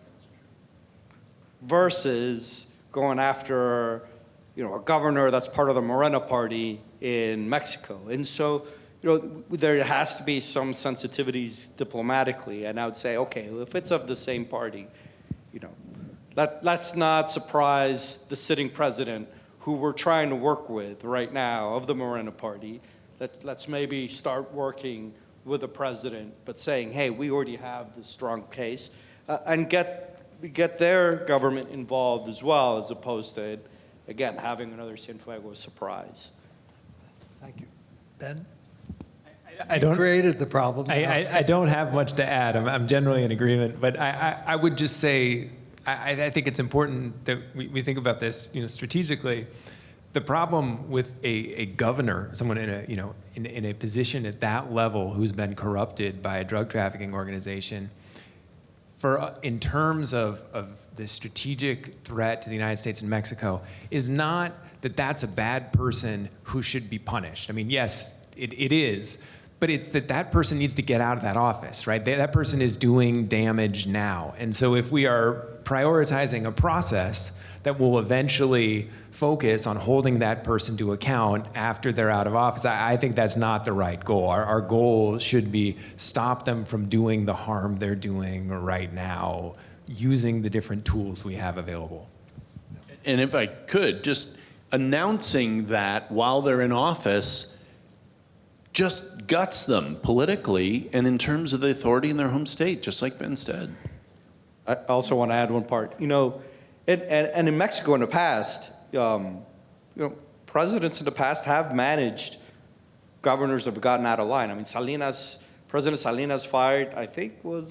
Speaker 4: versus going after a governor that's part of the Morena party in Mexico. And so, there has to be some sensitivities diplomatically. And I would say, okay, if it's of the same party, let's not surprise the sitting president who we're trying to work with right now of the Morena party. Let's maybe start working with the president, but saying, hey, we already have this strong case, and get their government involved as well, as opposed to, again, having another Cienfuegos surprise.
Speaker 2: Thank you. Ben?
Speaker 5: I don't,
Speaker 2: you created the problem.
Speaker 5: I don't have much to add. I'm generally in agreement, but I would just say I think it's important that we think about this strategically. The problem with a governor, someone in a, in a position at that level who's been corrupted by a drug trafficking organization, in terms of the strategic threat to the United States and Mexico, is not that that's a bad person who should be punished. I mean, yes, it is, but it's that person needs to get out of that office, right? That person is doing damage now. And so if we are prioritizing a process that will eventually focus on holding that person to account after they're out of office, I think that's not the right goal. Our goal should be stop them from doing the harm they're doing right now using the different tools we have available.
Speaker 3: And if I could, just announcing that while they're in office just guts them politically and in terms of the authority in their home state, just like Ben said.
Speaker 4: I also want to add one part. And in Mexico in the past, presidents in the past have managed governors that have gotten out of line. I mean, President Salinas fired, I think I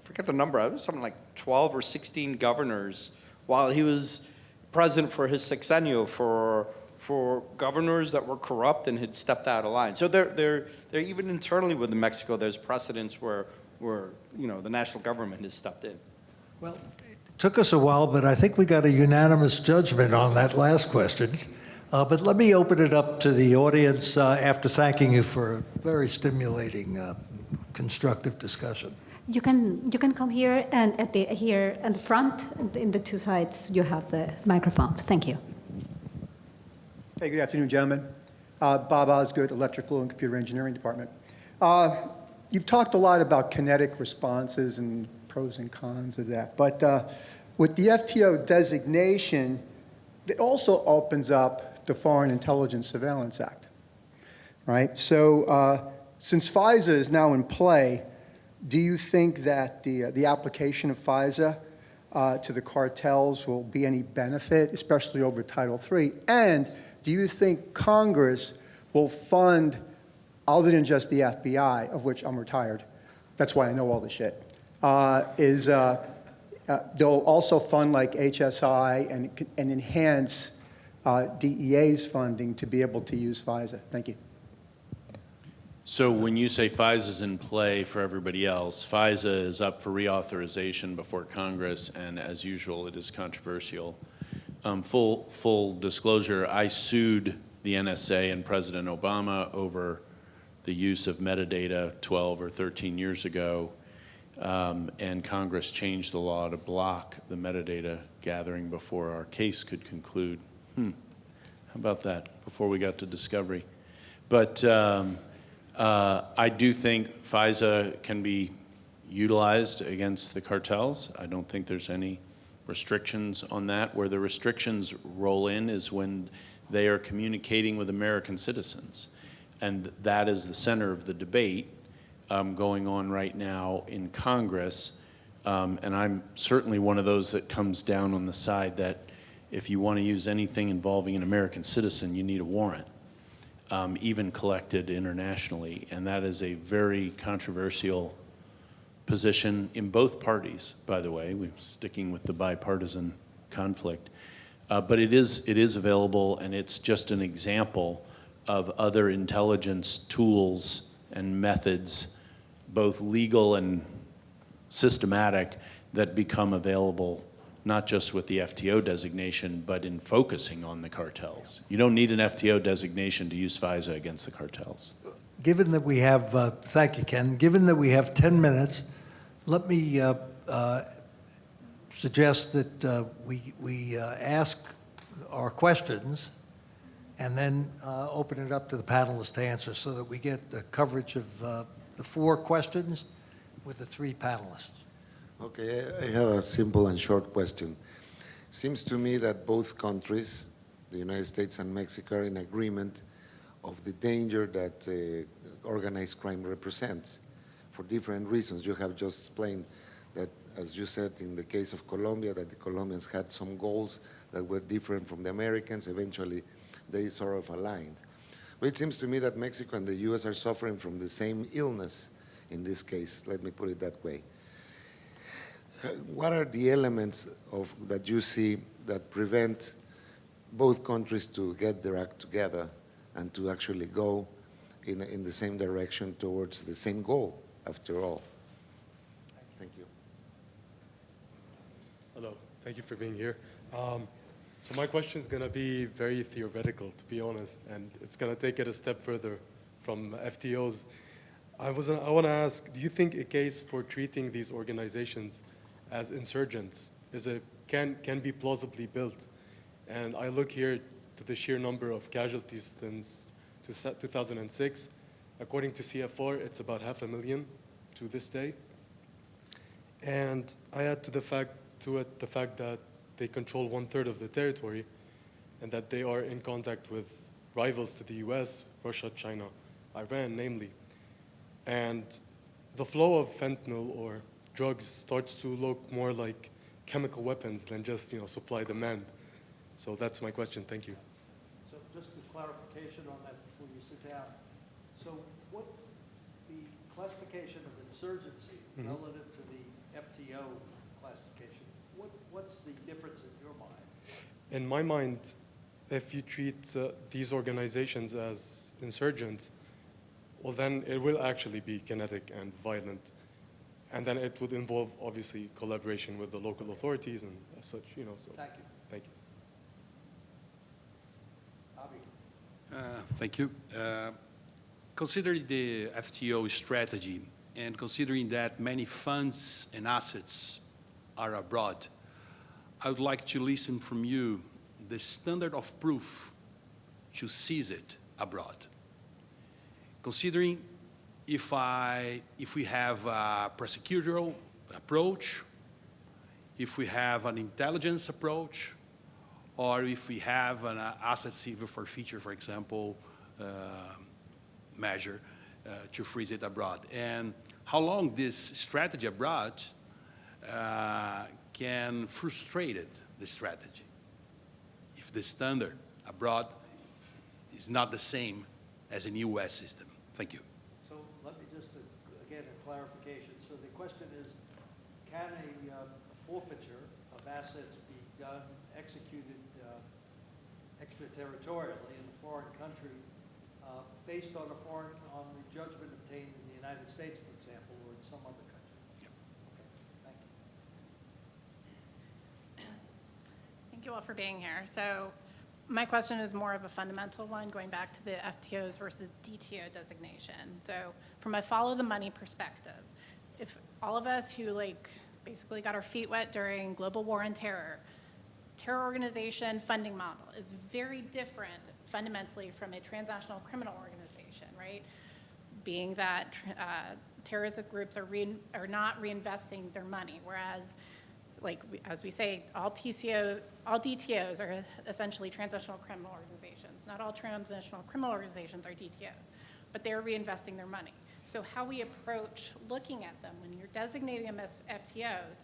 Speaker 4: forget the number, it was something like 12 or 16 governors while he was president for his sexennial for governors that were corrupt and had stepped out of line. So they're even internally within Mexico, there's precedents where the national government has stepped in.
Speaker 2: Well, it took us a while, but I think we got a unanimous judgment on that last question. But let me open it up to the audience after thanking you for a very stimulating, constructive discussion.
Speaker 1: You can come here, and here at the front, in the two sides, you have the microphones. Thank you.
Speaker 6: Hey, good afternoon, gentlemen. Bob Osgood, Electrical and Computer Engineering Department. You've talked a lot about kinetic responses and pros and cons of that, but with the FTO designation, it also opens up the Foreign Intelligence Surveillance Act, right? So since FISA is now in play, do you think that the application of FISA to the cartels will be any benefit, especially over Title III? And do you think Congress will fund, other than just the FBI, of which I'm retired, that's why I know all this shit, they'll also fund like HSI and enhance DEA's funding to be able to use FISA? Thank you.
Speaker 3: So when you say FISA is in play for everybody else, FISA is up for reauthorization before Congress, and as usual, it is controversial. Full disclosure, I sued the NSA and President Obama over the use of metadata 12 or 13 years ago, and Congress changed the law to block the metadata gathering before our case could conclude. How about that, before we got to discovery? But I do think FISA can be utilized against the cartels. I don't think there's any restrictions on that. Where the restrictions roll in is when they are communicating with American citizens. And that is the center of the debate going on right now in Congress. And I'm certainly one of those that comes down on the side that if you want to use anything involving an American citizen, you need a warrant, even collected internationally. And that is a very controversial position in both parties, by the way. We're sticking with the bipartisan conflict. But it is available, and it's just an example of other intelligence tools and methods, both legal and systematic, that become available not just with the FTO designation, but in focusing on the cartels. You don't need an FTO designation to use FISA against the cartels.
Speaker 2: Given that we have, thank you, Ken, given that we have 10 minutes, let me suggest that we ask our questions and then open it up to the panelists to answer so that we get the coverage of the 4 questions with the 3 panelists.
Speaker 7: Okay, I have a simple and short question. Seems to me that both countries, the United States and Mexico, are in agreement of the danger that organized crime represents for different reasons. You have just explained that, as you said, in the case of Colombia, that the Colombians had some goals that were different from the Americans. Eventually, they sort of aligned. But it seems to me that Mexico and the US are suffering from the same illness in this case. Let me put it that way. What are the elements that you see that prevent both countries to get their act together and to actually go in the same direction towards the same goal, after all. Thank you.
Speaker 8: Hello, thank you for being here. So my question is going to be very theoretical, to be honest, and it's going to take it a step further from FTOs. I want to ask, do you think a case for treating these organizations as insurgents can be plausibly built? And I look here to the sheer number of casualties since 2006. According to CFR, it's about 500,000 to this day. And I add to the fact that they control 1/3 of the territory and that they are in contact with rivals to the US, Russia, China, Iran, namely. And the flow of fentanyl or drugs starts to look more like chemical weapons than just, supply-demand. So that's my question. Thank you.
Speaker 2: So just a clarification on that before you sit down. So what the classification of insurgency relative to the FTO classification, what's the difference in your mind?
Speaker 8: In my mind, if you treat these organizations as insurgents, well, then it will actually be kinetic and violent. And then it would involve, obviously, collaboration with the local authorities and as such, So
Speaker 2: Thank you.
Speaker 8: thank you.
Speaker 2: Avi.
Speaker 9: Thank you. Considering the FTO strategy and considering that many funds and assets are abroad, I would like to listen from you the standard of proof to seize it abroad. Considering if we have a prosecutorial approach, if we have an intelligence approach, or if we have an asset seizure forfeiture, for example, measure to freeze it abroad. And how long this strategy abroad can frustrate the strategy if the standard abroad is not the same as an US system. Thank you.
Speaker 2: So let me just, again, a clarification. So the question is, can a forfeiture of assets be done, executed extraterritorially in a foreign country based on the judgment obtained in the United States, for example, or in some other country?
Speaker 9: Yep.
Speaker 2: Okay, thank you.
Speaker 10: Thank you all for being here. So my question is more of a fundamental one, going back to the FTOs versus DTO designation. So from a follow the money perspective, if all of us who basically got our feet wet during global war on terror organization funding model is very different fundamentally from a transnational criminal organization, right? Being that terrorist groups are not reinvesting their money, whereas as we say, all DTOs are essentially transnational criminal organizations. Not all transnational criminal organizations are DTOs, but they're reinvesting their money. So how we approach looking at them when you're designating them as FTOs,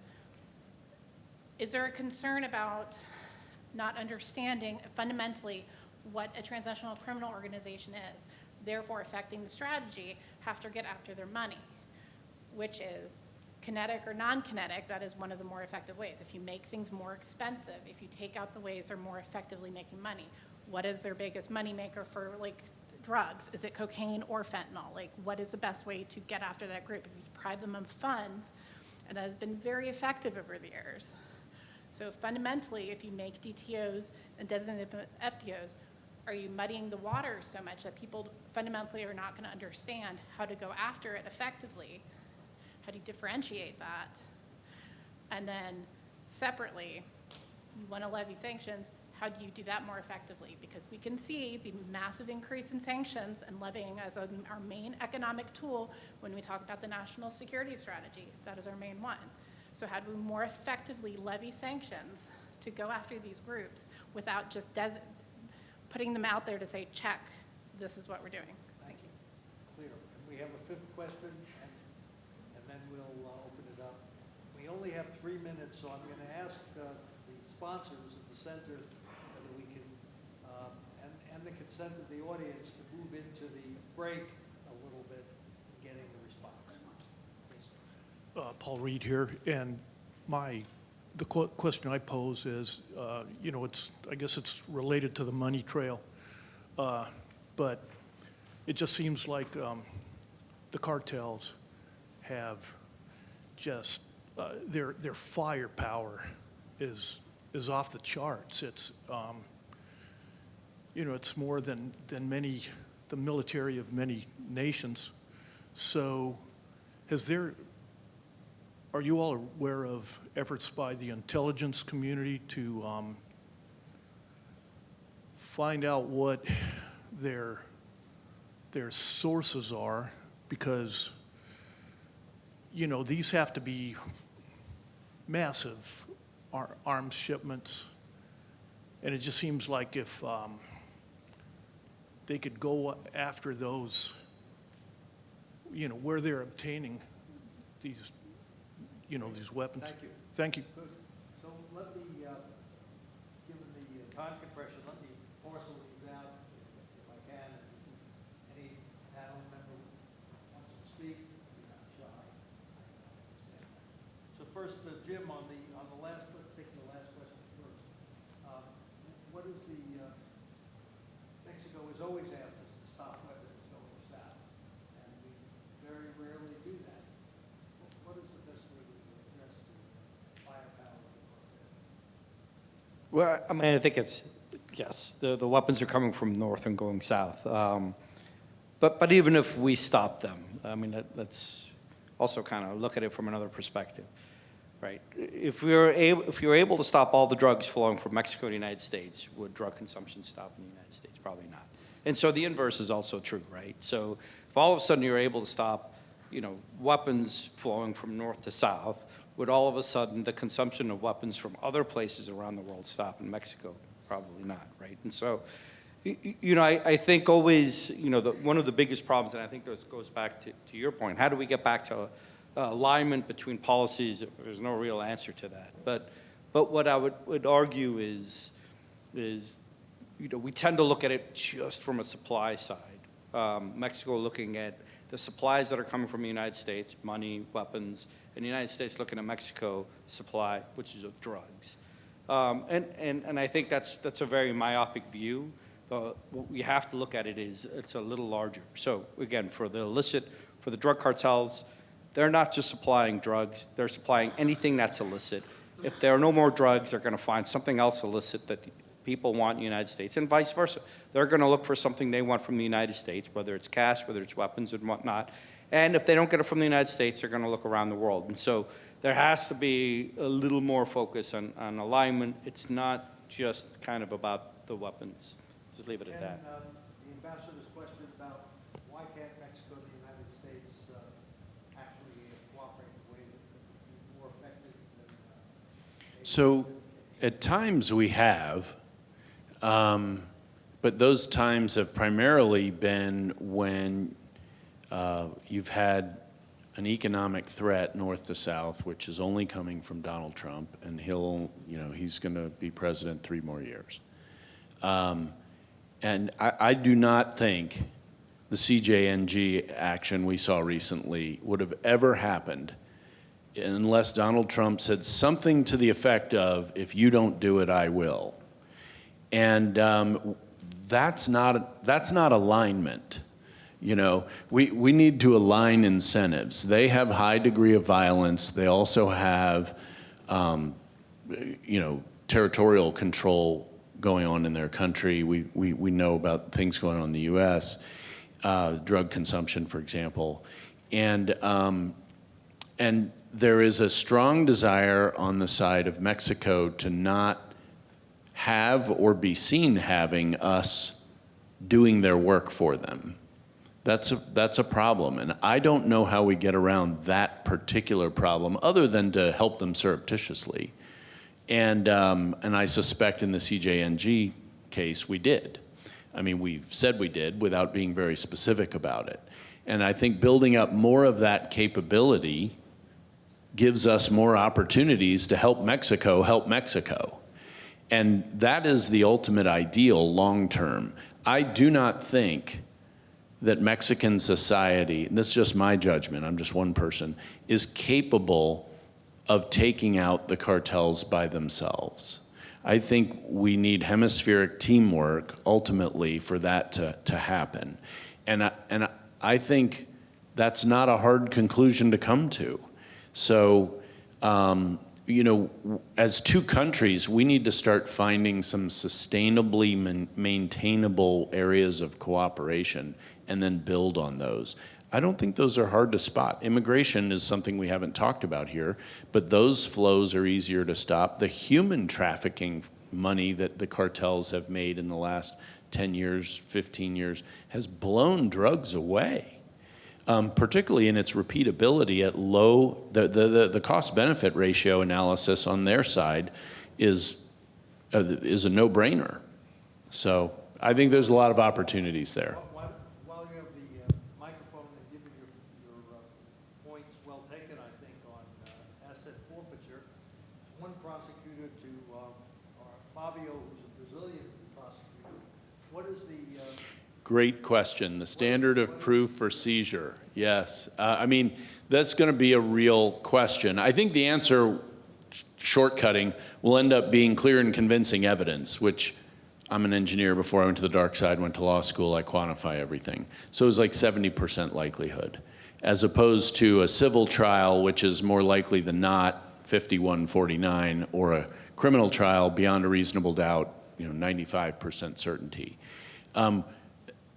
Speaker 10: is there a concern about not understanding fundamentally what a transnational criminal organization is, therefore affecting the strategy, have to get after their money, which is kinetic or non-kinetic? That is one of the more effective ways. If you make things more expensive, if you take out the ways they're more effectively making money, what is their biggest money maker for drugs? Is it cocaine or fentanyl? What is the best way to get after that group? If you deprive them of funds, and that has been very effective over the years. So fundamentally, if you make DTOs and designate them FTOs, are you muddying the waters so much that people fundamentally are not going to understand how to go after it effectively? How do you differentiate that? And then separately, you want to levy sanctions. How do you do that more effectively? Because we can see the massive increase in sanctions and levying as our main economic tool when we talk about the national security strategy. That is our main one. So how do we more effectively levy sanctions to go after these groups without just putting them out there to say, check, this is what we're doing?
Speaker 2: Thank you. Clear. And we have a fifth question, and then we'll open it up. We only have 3 minutes, so I'm going to ask the sponsors of the center whether we can, and the consent of the audience, to move into the break a little bit in getting the response. Please.
Speaker 11: Paul Reed here, and my the question I pose is, I guess it's related to the money trail, but it just seems like the cartels have just their firepower is off the charts. It's it's more than the military of many nations. So, are you all aware of efforts by the intelligence community to find out what their sources are? Because, these have to be massive arms shipments. And it just seems like if they could go after those, where they're obtaining these, these weapons.
Speaker 2: Thank you.
Speaker 11: Thank you.
Speaker 2: Good. So let me, given the time compression, let me parcel these out if I can. And any panel member wants to speak, be not shy. So first, Jim, on the last, let's take the last question first. What is Mexico has always asked us to stop weapons going south, and we very rarely do that. What is the best way to address the firepower of the cartel?
Speaker 4: Well, I mean, I think it's, yes, the weapons are coming from north and going south. But even if we stop them, I mean, let's also kind of look at it from another perspective, right? If you're able to stop all the drugs flowing from Mexico to the United States, would drug consumption stop in the United States? Probably not. And so the inverse is also true, right? So if all of a sudden you're able to stop, weapons flowing from north to south, would all of a sudden the consumption of weapons from other places around the world stop in Mexico? Probably not, right? And so, I think always, one of the biggest problems, and I think this goes back to your point, how do we get back to alignment between policies? There's no real answer to that. But what I would argue is we tend to look at it just from a supply side. Mexico looking at the supplies that are coming from the United States, money, weapons, and the United States looking at Mexico supply, which is of drugs. And I think that's a very myopic view. What we have to look at it is it's a little larger. So again, for the drug cartels, they're not just supplying drugs, they're supplying anything that's illicit. If there are no more drugs, they're going to find something else illicit that people want in the United States, and vice versa. They're going to look for something they want from the United States, whether it's cash, whether it's weapons and whatnot. And if they don't get it from the United States, they're going to look around the world. And so there has to be a little more focus on alignment. It's not just kind of about the weapons. Just leave it at that.
Speaker 2: And the ambassador's question about why can't Mexico and the United States actually cooperate in a way that would be more effective than
Speaker 3: So at times we have, but those times have primarily been when you've had an economic threat north to south, which is only coming from Donald Trump, and he's going to be president 3 more years. And I do not think the CJNG action we saw recently would have ever happened unless Donald Trump said something to the effect of, if you don't do it, I will. And that's not alignment. We need to align incentives. They have high degree of violence. They also have, territorial control going on in their country. We know about things going on in the U.S., drug consumption, for example. And there is a strong desire on the side of Mexico to not have or be seen having us doing their work for them. That's a problem, and I don't know how we get around that particular problem other than to help them surreptitiously. And I suspect in the CJNG case we did. I mean, we've said we did without being very specific about it. And I think building up more of that capability gives us more opportunities to help Mexico. And that is the ultimate ideal long term. I do not think that Mexican society, and this is just my judgment, I'm just one person, is capable of taking out the cartels by themselves. I think we need hemispheric teamwork ultimately for that to happen. And I think that's not a hard conclusion to come to. So, you know, as two countries, we need to start finding some sustainably maintainable areas of cooperation and then build on those. I don't think those are hard to spot. Immigration is something we haven't talked about here, but those flows are easier to stop. The human trafficking money that the cartels have made in the last 10 years, 15 years, has blown drugs away. Particularly in its repeatability at low, the cost-benefit ratio analysis on their side is a no-brainer. So I think there's a lot of opportunities there.
Speaker 2: While you have the microphone and giving your points well taken, I think, on asset forfeiture, one prosecutor to Fabio, who's a Brazilian prosecutor, what is the...
Speaker 3: Great question. The standard of proof for seizure. Yes. I mean, that's going to be a real question. I think the answer, shortcutting, will end up being clear and convincing evidence, which I'm an engineer. Before I went to the dark side, went to law school, I quantify everything. So it was like 70% likelihood, as opposed to a civil trial, which is more likely than not 51-49, or a criminal trial beyond a reasonable doubt, 95% certainty.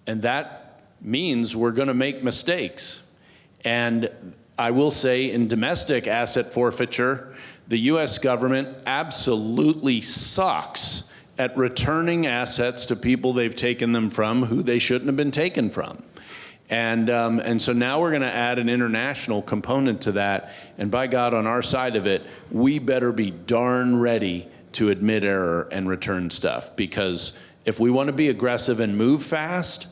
Speaker 3: And that means we're going to make mistakes. And I will say in domestic asset forfeiture, the US government absolutely sucks at returning assets to people they've taken them from who they shouldn't have been taken from. And so now we're going to add an international component to that. And by God, on our side of it, we better be darn ready to admit error and return stuff. Because if we want to be aggressive and move fast,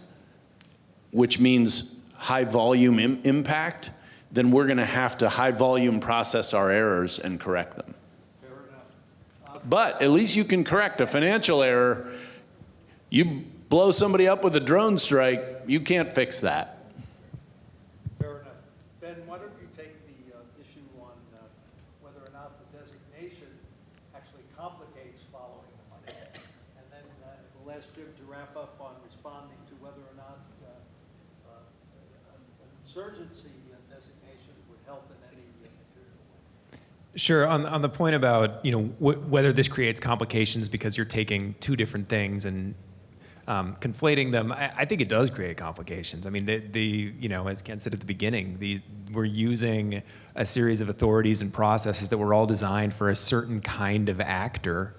Speaker 3: which means high volume impact, then we're going to have to high volume process our errors and correct them.
Speaker 2: Fair enough.
Speaker 3: But at least you can correct a financial error. You blow somebody up with a drone strike, you can't fix that.
Speaker 2: Fair enough. Ben, why don't you take the issue on whether or not the designation actually complicates following the money, and then we'll ask Jim to wrap up on responding to whether or not an insurgency designation would help in any material way.
Speaker 5: Sure. On the point about whether this creates complications because you're taking two different things and conflating them, I think it does create complications. I mean, as Ken said at the beginning, we're using a series of authorities and processes that were all designed for a certain kind of actor,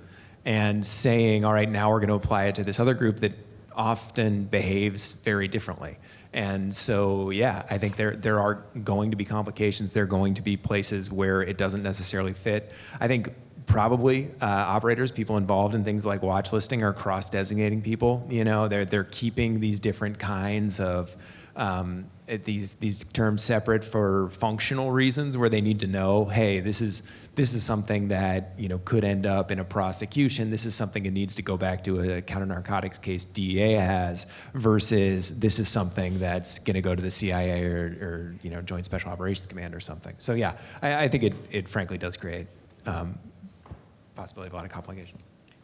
Speaker 5: and saying, all right, now we're going to apply it to this other group that often behaves very differently. And so, yeah, I think there are going to be complications. There are going to be places where it doesn't necessarily fit. I think probably operators, people involved in things like watch listing, are cross-designating people. They're keeping these different kinds of these terms separate for functional reasons, where they need to know, hey, this is something that could end up in a prosecution. This is something that needs to go back to a counter-narcotics case DEA has, versus this is something that's going to go to the CIA or Joint Special Operations Command or something. So yeah, I think it frankly does create possibility of a lot of complications.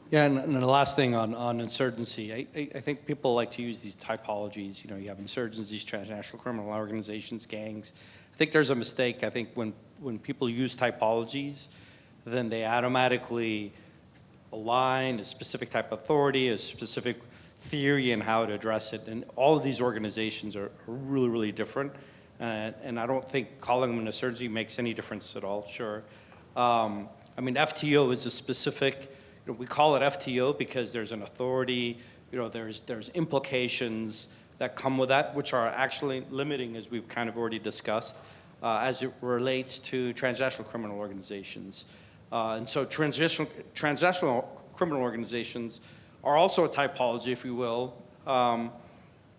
Speaker 4: Yeah, and the last thing on insurgency, I think people like to use these typologies. You have insurgencies, transnational criminal organizations, gangs. I think there's a mistake. I think when people use typologies, then they automatically align a specific type of authority, a specific theory and how to address it. And all of these organizations are really, really different. And I don't think calling them an insurgency makes any difference at all, sure. I mean, FTO is a specific, we call it FTO because there's an authority, there's implications that come with that, which are actually limiting, as we've kind of already discussed, as it relates to transnational criminal organizations. And so transnational criminal organizations are also a typology, if you will, and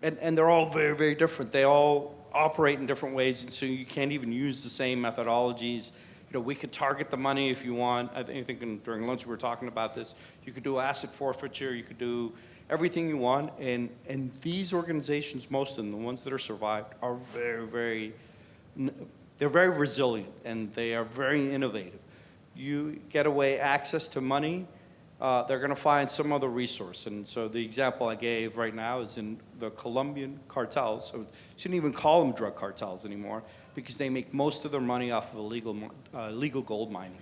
Speaker 4: they're all very, very different. They all operate in different ways, and so you can't even use the same methodologies. We could target the money if you want. I think during lunch we were talking about this. You could do asset forfeiture. You could do everything you want. And these organizations, most of them, the ones that are survived, are very, very, they're very resilient, and they are very innovative. you get away access to money, they're going to find some other resource. And so the example I gave right now is in the Colombian cartels. So you shouldn't even call them drug cartels anymore because they make most of their money off of illegal gold mining.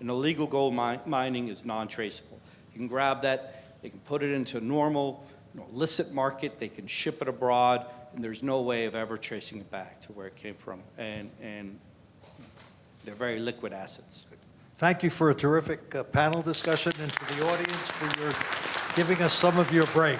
Speaker 4: And illegal gold mining is non-traceable. You can grab that, they can put it into a normal, illicit market, they can ship it abroad, and there's no way of ever tracing it back to where it came from. And they're very liquid assets.
Speaker 2: Thank you for a terrific panel discussion, and to the audience for your giving us some of your break.